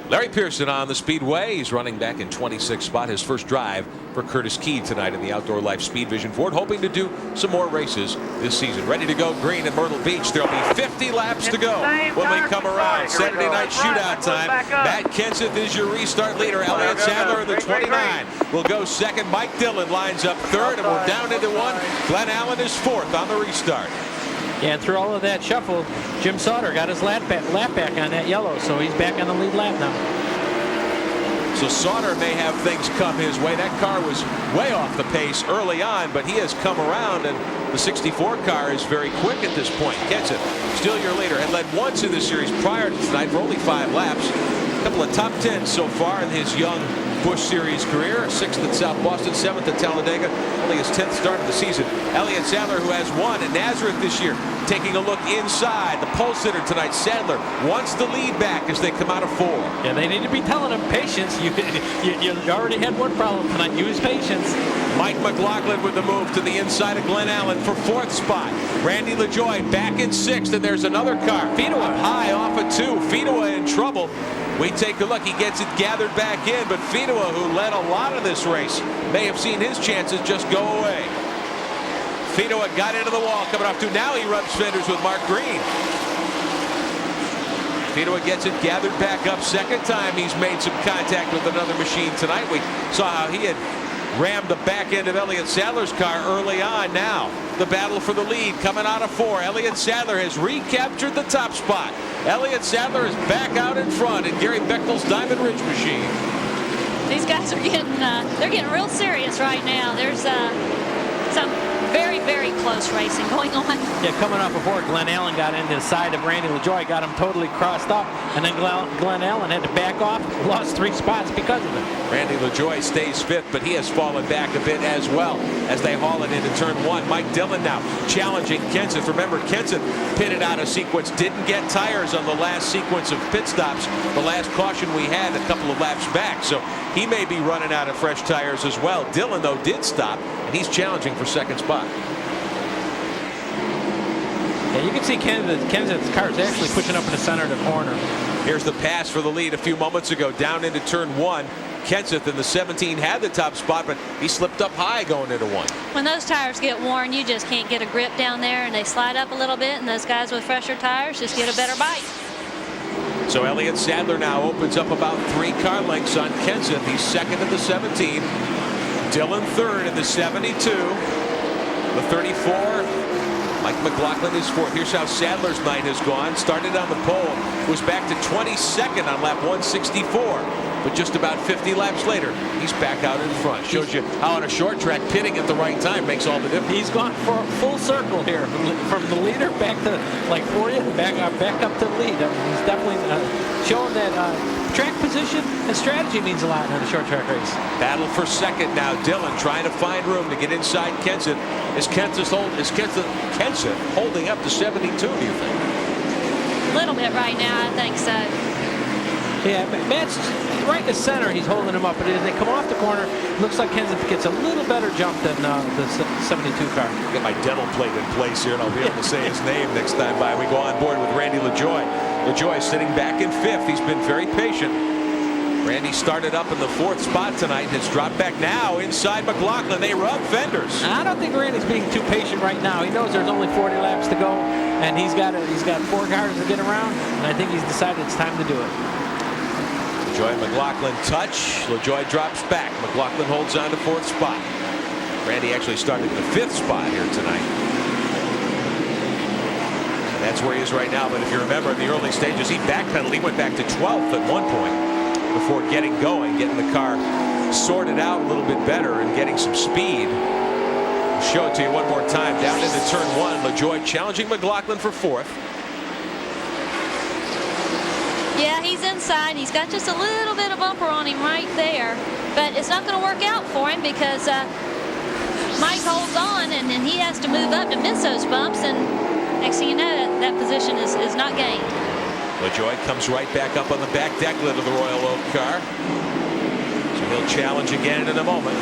Larry Pearson on the speedway. He's running back in 26th spot. His first drive for Curtis Key tonight in the Outdoor Life Speed Vision Ford, hoping to do some more races this season. Ready to go green at Myrtle Beach. There'll be 50 laps to go when we come around. Saturday night shootout time. Matt Kenseth is your restart leader. Elliott Sadler in the 29 will go second. Mike Dillon lines up third, and we're down into 1. Glenn Allen is 4th on the restart. Yeah, and through all of that shuffle, Jim Sauter got his lap back on that yellow, so he's back on the lead lap now. So Sauter may have things come his way. That car was way off the pace early on, but he has come around, and the 64 car is very quick at this point. Kenseth, still your leader, had led once in the series prior to tonight for only 5 laps. A couple of top 10s so far in his young Busch Series career. 6th at South Boston, 7th at Talladega, only his 10th start of the season. Elliott Sadler, who has won at Nazareth this year, taking a look inside. The pole sitter tonight, Sadler, wants the lead back as they come out of 4. Yeah, they need to be telling him patience. You already had one problem tonight. Use patience. Mike McLaughlin with the move to the inside of Glenn Allen for 4th spot. Randy LaJoie back in 6th, and there's another car. Fedewa high off of 2. Fedewa in trouble. We take a look. He gets it gathered back in, but Fedewa, who led a lot of this race, may have seen his chances just go away. Fedewa got into the wall coming off 2. Now he rubs fenders with Mark Green. Fedewa gets it gathered back up. Second time he's made some contact with another machine tonight. We saw how he had rammed the back end of Elliott Sadler's car early on. Now the battle for the lead coming out of 4. Elliott Sadler has recaptured the top spot. Elliott Sadler is back out in front in Gary Bechtel's Diamond Ridge machine. These guys are getting real serious right now. There's some very, very close racing going on. Yeah, coming up before Glenn Allen got into the side of Randy LaJoie, got him totally crossed up, and then Glenn Allen had to back off, lost 3 spots because of it. Randy LaJoie stays 5th, but he has fallen back a bit as well as they haul it into turn 1. Mike Dillon now challenging Kenseth. Remember, Kenseth pitted out of sequence, didn't get tires on the last sequence of pit stops, the last caution we had a couple of laps back, so he may be running out of fresh tires as well. Dillon, though, did stop, and he's challenging for second spot. Yeah, you can see Kenseth's car is actually pushing up in the center of the corner. Here's the pass for the lead a few moments ago down into turn 1. Kenseth in the 17 had the top spot, but he slipped up high going into 1. When those tires get worn, you just can't get a grip down there, and they slide up a little bit, and those guys with fresher tires just get a better bite. So Elliott Sadler now opens up about 3 car lengths on Kenseth. He's second in the 17. Dillon third in the 72. The 34. Mike McLaughlin is 4th. Here's how Sadler's night has gone. Started on the pole, was back to 22nd on lap 164. But just about 50 laps later, he's back out in front. Shows you how on a short track, pitting at the right time makes all the difference. He's gone for a full circle here, from the leader back to like 40, back up to the lead. He's definitely showing that track position and strategy means a lot in a short track race. Battle for second now. Dillon trying to find room to get inside Kenseth. Is Kenseth holding up to 72, do you think? A little bit right now, I think so. Yeah, Matt's right in the center. He's holding him up, but as they come off the corner, it looks like Kenseth gets a little better jump than the 72 car. Get my dental plate in place here, and I'll be able to say his name next time by. We go on board with Randy LaJoie. LaJoie sitting back in 5th. He's been very patient. Randy started up in the 4th spot tonight. Has dropped back now inside McLaughlin. They rub fenders. I don't think Randy's being too patient right now. He knows there's only 40 laps to go, and he's got 4 cars to get around, and I think he's decided it's time to do it. LaJoie and McLaughlin touch. LaJoie drops back. McLaughlin holds on to 4th spot. Randy actually started in the 5th spot here tonight. And that's where he is right now. But if you remember in the early stages, he backpedaled. He went back to 12th at one point before getting going, getting the car sorted out a little bit better and getting some speed. I'll show it to you one more time. Down into turn 1, LaJoie challenging McLaughlin for 4th. Yeah, he's inside. He's got just a little bit of bumper on him right there, but it's not going to work out for him because Mike holds on, and then he has to move up to miss those bumps, and next thing you know, that position is not gained. LaJoie comes right back up on the back deck lid of the Royal Oak car, so he'll challenge again in a moment.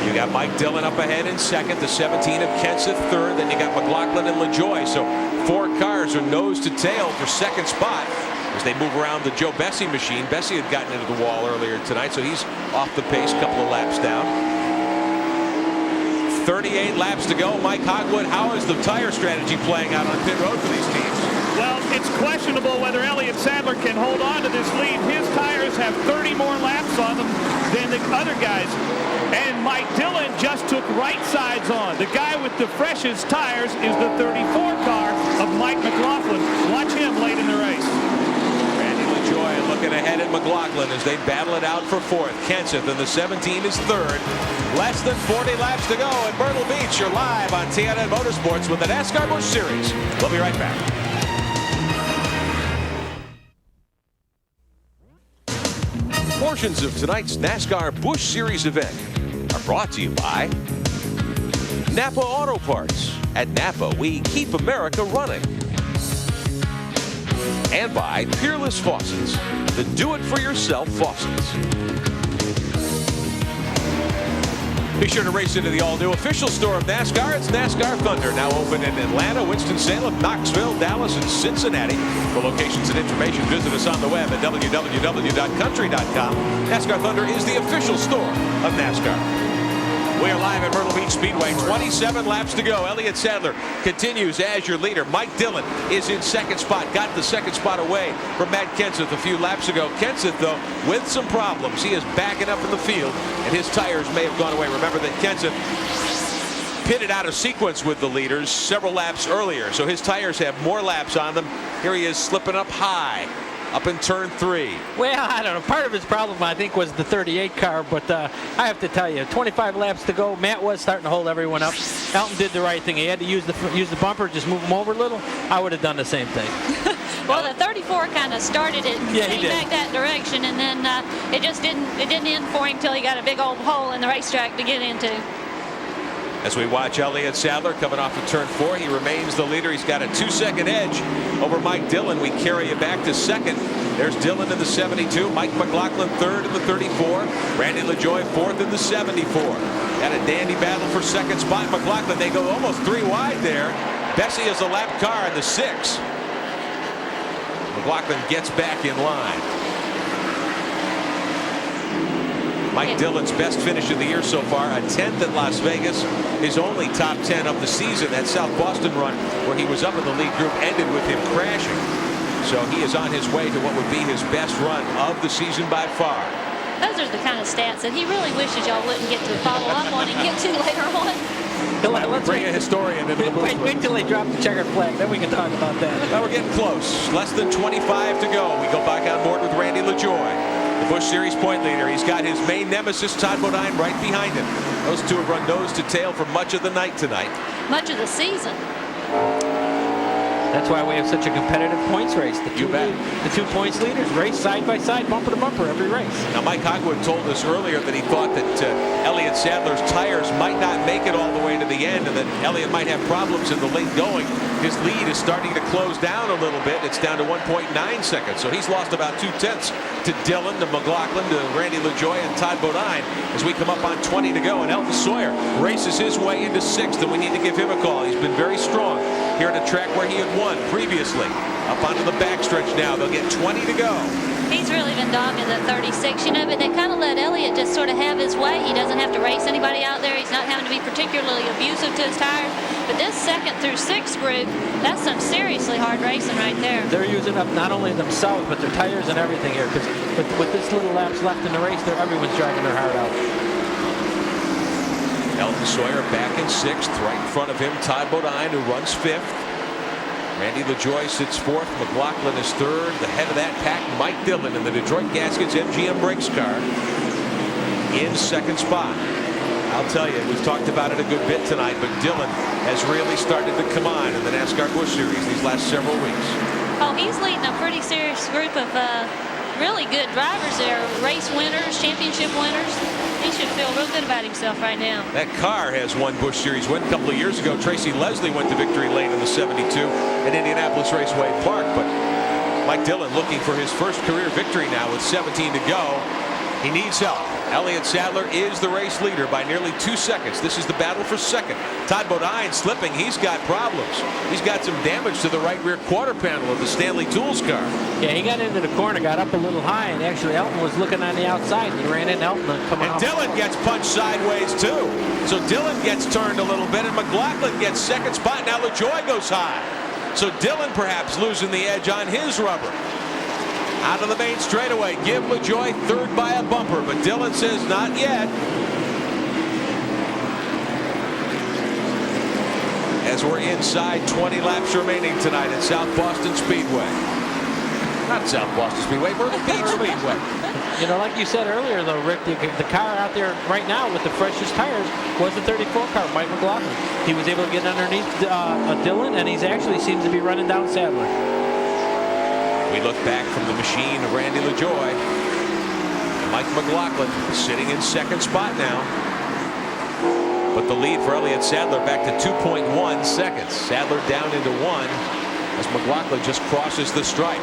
You got Mike Dillon up ahead in 2nd, the 17 of Kenseth 3rd, then you got McLaughlin and LaJoie. So 4 cars are nose to tail for 2nd spot as they move around the Joe Bessie machine. Bessie had gotten into the wall earlier tonight, so he's off the pace, a couple of laps down. 38 laps to go. Mike Hogwood, how is the tire strategy playing out on pit road for these teams? Well, it's questionable whether Elliott Sadler can hold on to this lead. His tires have 30 more laps on them than the other guys. And Mike Dillon just took right sides on. The guy with the freshest tires is the 34 car of Mike McLaughlin. Watch him late in the race. Randy LaJoie looking ahead at McLaughlin as they battle it out for 4th. Kenseth in the 17 is 3rd. Less than 40 laps to go at Myrtle Beach. You're live on TNN Motorsports with the NASCAR Busch Series. We'll be right back. Portions of tonight's NASCAR Busch Series event are brought to you by Napa Auto Parts. At Napa, we keep America running. And by Peerless Faucets, the do-it-for-yourself faucets. Be sure to race into the all-new official store of NASCAR. It's NASCAR Thunder, now open in Atlanta, Winston-Salem, Knoxville, Dallas, and Cincinnati. For locations and information, visit us on the web at www.country.com. NASCAR Thunder is the official store of NASCAR. We are live at Myrtle Beach Speedway. 27 laps to go. Elliott Sadler continues as your leader. Mike Dillon is in second spot. Got the second spot away from Matt Kenseth a few laps ago. Kenseth, though, with some problems. He is backing up in the field, and his tires may have gone away. Remember that Kenseth pitted out of sequence with the leaders several laps earlier, so his tires have more laps on them. Here he is slipping up high, up in turn 3. Well, I don't know. Part of his problem, I think, was the 38 car, but I have to tell you, 25 laps to go. Matt was starting to hold everyone up. Elton did the right thing. He had to use the bumper, just move him over a little. I would have done the same thing. Well, the 34 kind of started it, Yeah, he came did. back that direction, and then it didn't end for him till he got a big old hole in the racetrack to get into. As we watch Elliott Sadler coming off of turn 4, he remains the leader. He's got a 2-second edge over Mike Dillon. We carry you back to second. There's Dillon in the 72, Mike McLaughlin third in the 34, Randy LaJoie fourth in the 74. Got a dandy battle for second spot. McLaughlin, they go almost 3 wide there. Bessie is a lap car in the 6. McLaughlin gets back in line. Mike Dillon's best finish of the year so far, a 10th at Las Vegas, his only top 10 of the season. That South Boston run where he was up in the lead group ended with him crashing. So he is on his way to what would be his best run of the season by far. Those are the kind of stats that he really wishes y'all wouldn't get to follow up on and get to later on. Let's bring a historian into the booth. Wait till they drop the checkered flag, then we can talk about that. Well, we're getting close. Less than 25 to go. We go back on board with Randy LaJoie. The Busch Series point leader. He's got his main nemesis, Todd Bodine, right behind him. Those two have run nose to tail for much of the night tonight. Much of the season. That's why we have such a competitive points race. The two points leaders race side by side, bumper to bumper every race. Now, Mike Hogwood told us earlier that he thought that Elliott Sadler's tires might not make it all the way to the end, and that Elliott might have problems in the late going. His lead is starting to close down a little bit. It's down to 1.9 seconds, so he's lost about 2/10 to Dillon, to McLaughlin, to Randy LaJoie, and Todd Bodine as we come up on 20 to go. And Elton Sawyer races his way into 6th, and we need to give him a call. He's been very strong here at a track where he had won previously. Up onto the backstretch now. They'll get 20 to go. He's really been dominant at 36, you know, but they kind of let Elliott just sort of have his way. He doesn't have to race anybody out there. He's not having to be particularly abusive to his tires. But this 2nd through 6th group, that's some seriously hard racing right there. They're using up not only themselves, but their tires and everything here. Because with this little laps left in the race, everyone's driving their heart out. Elton Sawyer back in 6th. Right in front of him, Todd Bodine, who runs 5th. Randy LaJoie sits 4th. McLaughlin is 3rd. The head of that pack, Mike Dillon, in the Detroit Gaskets MGM Brakes car, in 2nd spot. I'll tell you, we've talked about it a good bit tonight, but Dillon has really started to come on in the NASCAR Busch Series these last several weeks. Oh, he's leading a pretty serious group of really good drivers there. Race winners, championship winners. He should feel real good about himself right now. That car has one Busch Series win. A couple of years ago, Tracy Leslie went to victory lane in the 72 at Indianapolis Raceway Park. But Mike Dillon looking for his first career victory now with 17 to go. He needs help. Elliott Sadler is the race leader by nearly 2 seconds. This is the battle for second. Todd Bodine slipping. He's got problems. He's got some damage to the right rear quarter panel of the Stanley Tools car. Yeah, he got into the corner, got up a little high, and actually Elton was looking on the outside, and he ran into Elton and come out. And Dillon gets punched sideways too. So Dillon gets turned a little bit, and McLaughlin gets 2nd spot. Now LaJoie goes high. So Dillon perhaps losing the edge on his rubber. Out of the main straightaway, give LaJoie 3rd by a bumper, but Dillon says not yet. As we're inside 20 laps remaining tonight at South Boston Speedway. Not South Boston Speedway, Myrtle Beach Speedway. You know, like you said earlier, though, Rick, the car out there right now with the freshest tires was the 34 car, Mike McLaughlin. He was able to get underneath Dillon, and he's actually seems to be running down Sadler. We look back from the machine of Randy LaJoie. Mike McLaughlin sitting in 2nd spot now. But the lead for Elliott Sadler back to 2.1 seconds. Sadler down into 1 as McLaughlin just crosses the stripe.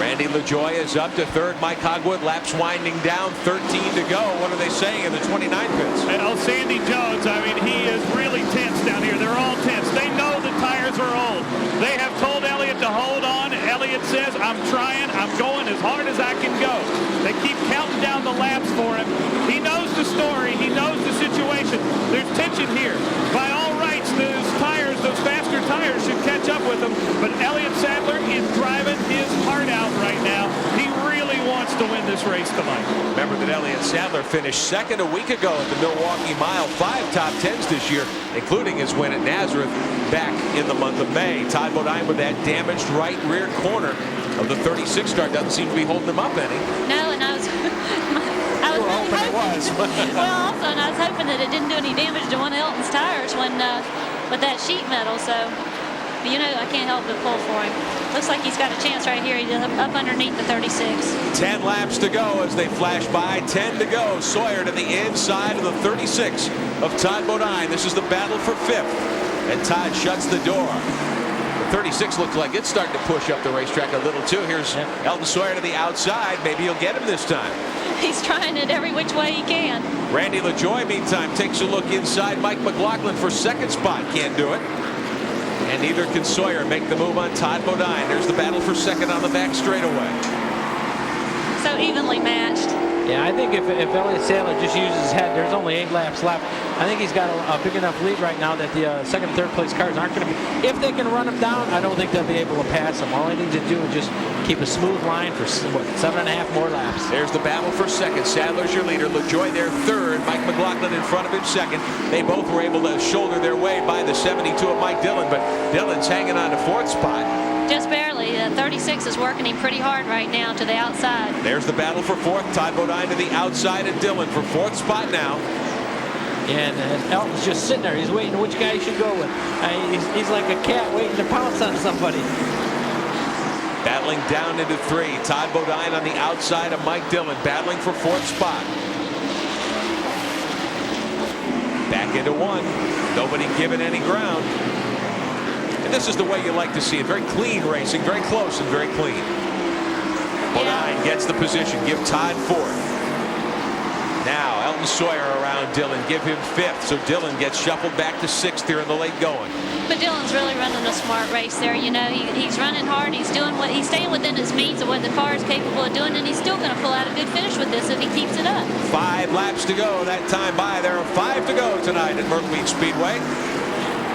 Randy LaJoie is up to 3rd. Mike Hogwood, laps winding down, 13 to go. What are they saying in the 29 pits? Oh, Sandy Jones, I mean, he is really tense down here. They're all tense. They know the tires are old. They have told Elliott to hold on. Elliott says, I'm trying, I'm going as hard as I can go. They keep counting down the laps for him. He knows the story. He knows the situation. There's tension here. By all rights, those tires, those faster tires should catch up with him. But Elliott Sadler is driving his heart out right now. He really wants to win this race tonight. Remember that Elliott Sadler finished second a week ago at the Milwaukee Mile. 5 top 10s this year, including his win at Nazareth back in the month of May. Todd Bodine with that damaged right rear corner of the 36 car. Doesn't seem to be holding him up any. No, and I was really hoping it was. Well, also, and I was hoping that it didn't do any damage to one of Elton's tires when with that sheet metal. So, but, you know, I can't help but pull for him. Looks like he's got a chance right here. He's up underneath the 36. 10 laps to go as they flash by. 10 to go. Sawyer to the inside of the 36 of Todd Bodine. This is the battle for 5th. And Todd shuts the door. The 36 looks like it's starting to push up the racetrack a little too. Here's Elton Sawyer to the outside. Maybe he'll get him this time. He's trying it every which way he can. Randy LaJoie, meantime, takes a look inside. Mike McLaughlin for second spot. Can't do it. And neither can Sawyer make the move on Todd Bodine. There's the battle for second on the back straightaway. So evenly matched. Yeah, I think if Elliott Sadler just uses his head, there's only 8 laps left. I think he's got a big enough lead right now that the second and third place cars aren't going to be. If they can run him down, I don't think they'll be able to pass him. All they need to do is just keep a smooth line for 7.5 more laps. There's the battle for second. Sadler's your leader. LaJoie there third. Mike McLaughlin in front of him second. They both were able to shoulder their way by the 72 of Mike Dillon, but Dillon's hanging on to 4th spot. Just barely. 36 is working him pretty hard right now to the outside. There's the battle for 4th. Todd Bodine to the outside and Dillon for 4th spot now. And Elton's just sitting there. He's waiting which guy he should go with. He's like a cat waiting to pounce on somebody. Battling down into 3. Todd Bodine on the outside of Mike Dillon, battling for 4th spot. Back into 1. Nobody giving any ground. And this is the way you like to see it. Very clean racing, very close and very clean. Bodine gets the position. Give Todd 4th. Now Elton Sawyer around Dillon. Give him 5th. So Dillon gets shuffled back to 6th here in the late going. But Dillon's really running a smart race there. You know, he's running hard. He's doing what he's staying within his means of what the car is capable of doing, and he's still going to pull out a good finish with this if he keeps it up. 5 laps to go. That time by. There are 5 to go tonight at Myrtle Beach Speedway.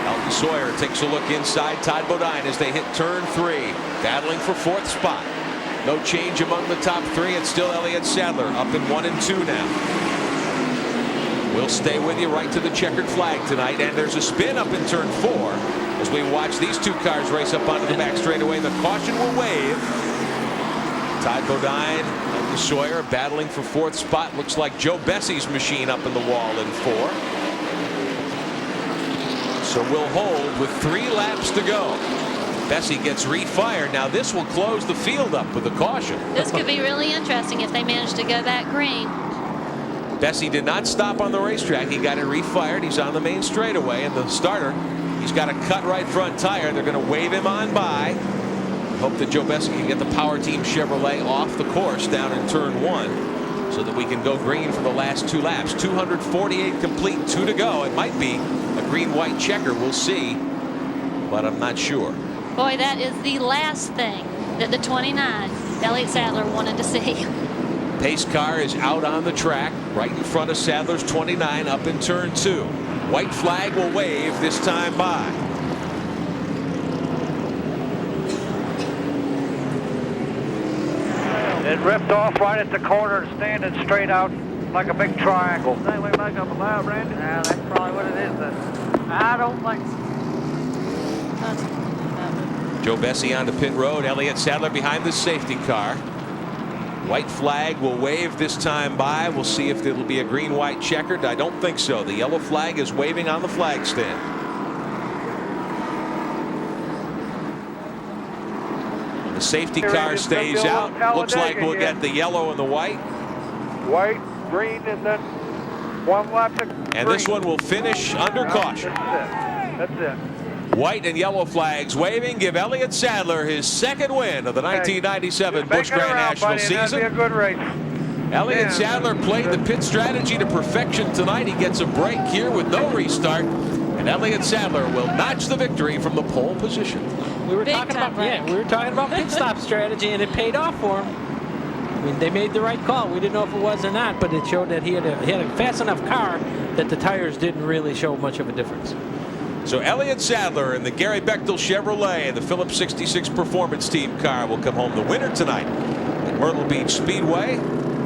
Elton Sawyer takes a look inside Todd Bodine as they hit turn 3, battling for 4th spot. No change among the top 3. It's still Elliott Sadler up in 1 and 2 now. We'll stay with you right to the checkered flag tonight, and there's a spin up in turn 4 as we watch these 2 cars race up onto the back straightaway. The caution will wave. Todd Bodine, Elton Sawyer battling for 4th spot. Looks like Joe Bessie's machine up in the wall in 4. So we'll hold with 3 laps to go. Bessie gets refired. Now this will close the field up with a caution. This could be really interesting if they manage to go that green. Bessie did not stop on the racetrack. He got it refired. He's on the main straightaway, and the starter, he's got a cut right front tire. They're going to wave him on by. Hope that Joe Bessie can get the Power Team Chevrolet off the course down in turn 1 so that we can go green for the last 2 laps. 248 complete, 2 to go. It might be a green-white checker. We'll see, but I'm not sure. Boy, that is the last thing that the 29 Elliott Sadler wanted to see. Pace car is out on the track right in front of Sadler's 29 up in turn 2. White flag will wave this time by. It ripped off right at the corner, standing straight out like a big triangle. Think we make up a lap, Randy? Yeah, that's probably what it is then. I don't think so. Joe Bessie onto pit road. Elliott Sadler behind the safety car. White flag will wave this time by. We'll see if it'll be a green-white checkered. I don't think so. The yellow flag is waving on the flag stand. The safety car stays out. Looks like we'll get the yellow and the white. White, green, and then 1 lap to green. And this one will finish under caution. That's it. White and yellow flags waving. Give Elliott Sadler his 2nd win of the 1997 Busch Grand National season. Be a good race. Elliott Sadler played the pit strategy to perfection tonight. He gets a break here with no restart, and Elliott Sadler will notch the victory from the pole position. We were Big talking time about break. we were talking about pit stop strategy, and it paid off for him. I mean, they made the right call. We didn't know if it was or not, but it showed that he had a fast enough car that the tires didn't really show much of a difference. So Elliott Sadler in the Gary Bechtel Chevrolet and the Phillips 66 Performance Team car will come home the winner tonight at Myrtle Beach Speedway.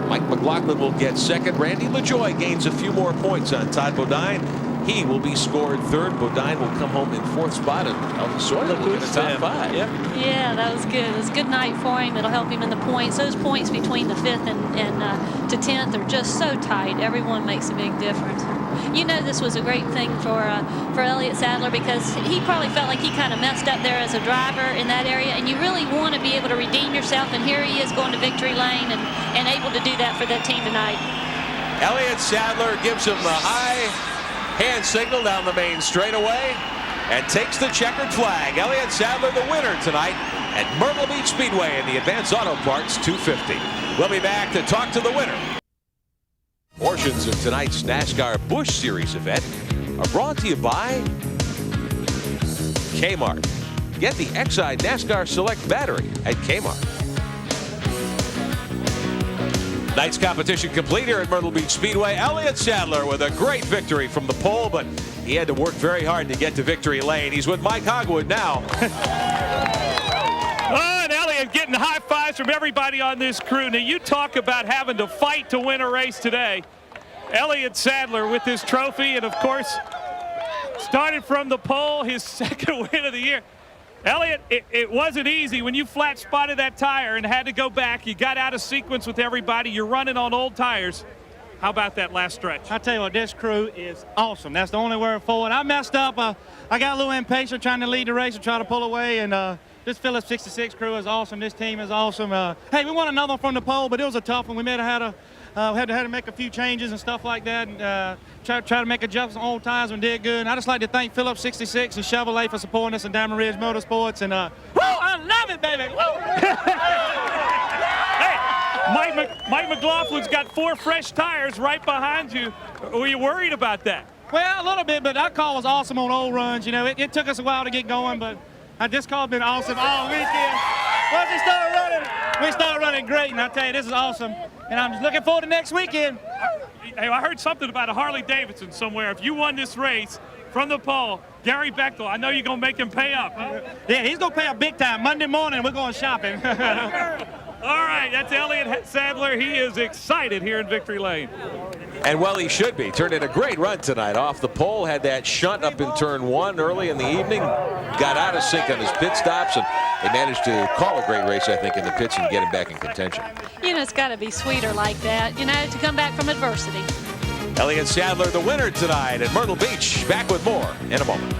Mike McLaughlin will get second. Randy LaJoie gains a few more points on Todd Bodine. He will be scored third. Bodine will come home in fourth spot, and Elton Sawyer will get a top five. Yep. Yeah, that was good. It was a good night for him. It'll help him in the points. Those points between the 5th and to 10th are just so tight. Everyone makes a big difference. You know, this was a great thing for Elliott Sadler, because he probably felt like he kind of messed up there as a driver in that area, and you really want to be able to redeem yourself, and here he is going to victory lane and able to do that for that team tonight. Elliott Sadler gives him the high hand signal down the main straightaway and takes the checkered flag. Elliott Sadler the winner tonight at Myrtle Beach Speedway in the Advanced Auto Parts 250. We'll be back to talk to the winner. Portions of tonight's NASCAR Busch Series event are brought to you by Kmart. Get the Exide NASCAR Select battery at Kmart. Night's competition complete here at Myrtle Beach Speedway. Elliott Sadler with a great victory from the pole, but he had to work very hard to get to victory lane. He's with Mike Hogwood now. And Elliott getting high fives from everybody on this crew. Now, you talk about having to fight to win a race today. Elliott Sadler with this trophy, and of course, started from the pole, his second win of the year. Elliott, it wasn't easy when you flat spotted that tire and had to go back. You got out of sequence with everybody. You're running on old tires. How about that last stretch? I tell you what, this crew is awesome. That's the only word for it. I messed up. I got a little impatient trying to lead the race and try to pull away, and this Phillips 66 crew is awesome. This team is awesome. Hey, we won another one from the pole, but it was a tough one. We had to make a few changes and stuff like that, and try to make adjustments on old tires and did good. And I just like to thank Phillips 66 and Chevrolet for supporting us in Diamond Ridge Motorsports. And woo, I love it, baby. Hey, Mike McLaughlin's got 4 fresh tires right behind you. Were you worried about that? Well, a little bit, but that car was awesome on old runs. You know, it took us a while to get going, but this car's been awesome all weekend. Once we started running great, and I tell you, this is awesome. And I'm just looking forward to next weekend. Hey, I heard something about a Harley Davidson somewhere. If you won this race from the pole, Gary Bechtel, I know you're going to make him pay up. Yeah, he's going to pay up big time. Monday morning, we're going shopping. All right, that's Elliott Sadler. He is excited here in Victory Lane. And well, he should be. Turned in a great run tonight off the pole. Had that shunt up in turn 1 early in the evening. Got out of sync on his pit stops, and they managed to call a great race, I think, in the pits and get him back in contention. You know, it's got to be sweeter like that, you know, to come back from adversity. Elliott Sadler, the winner tonight at Myrtle Beach. Back with more in a moment.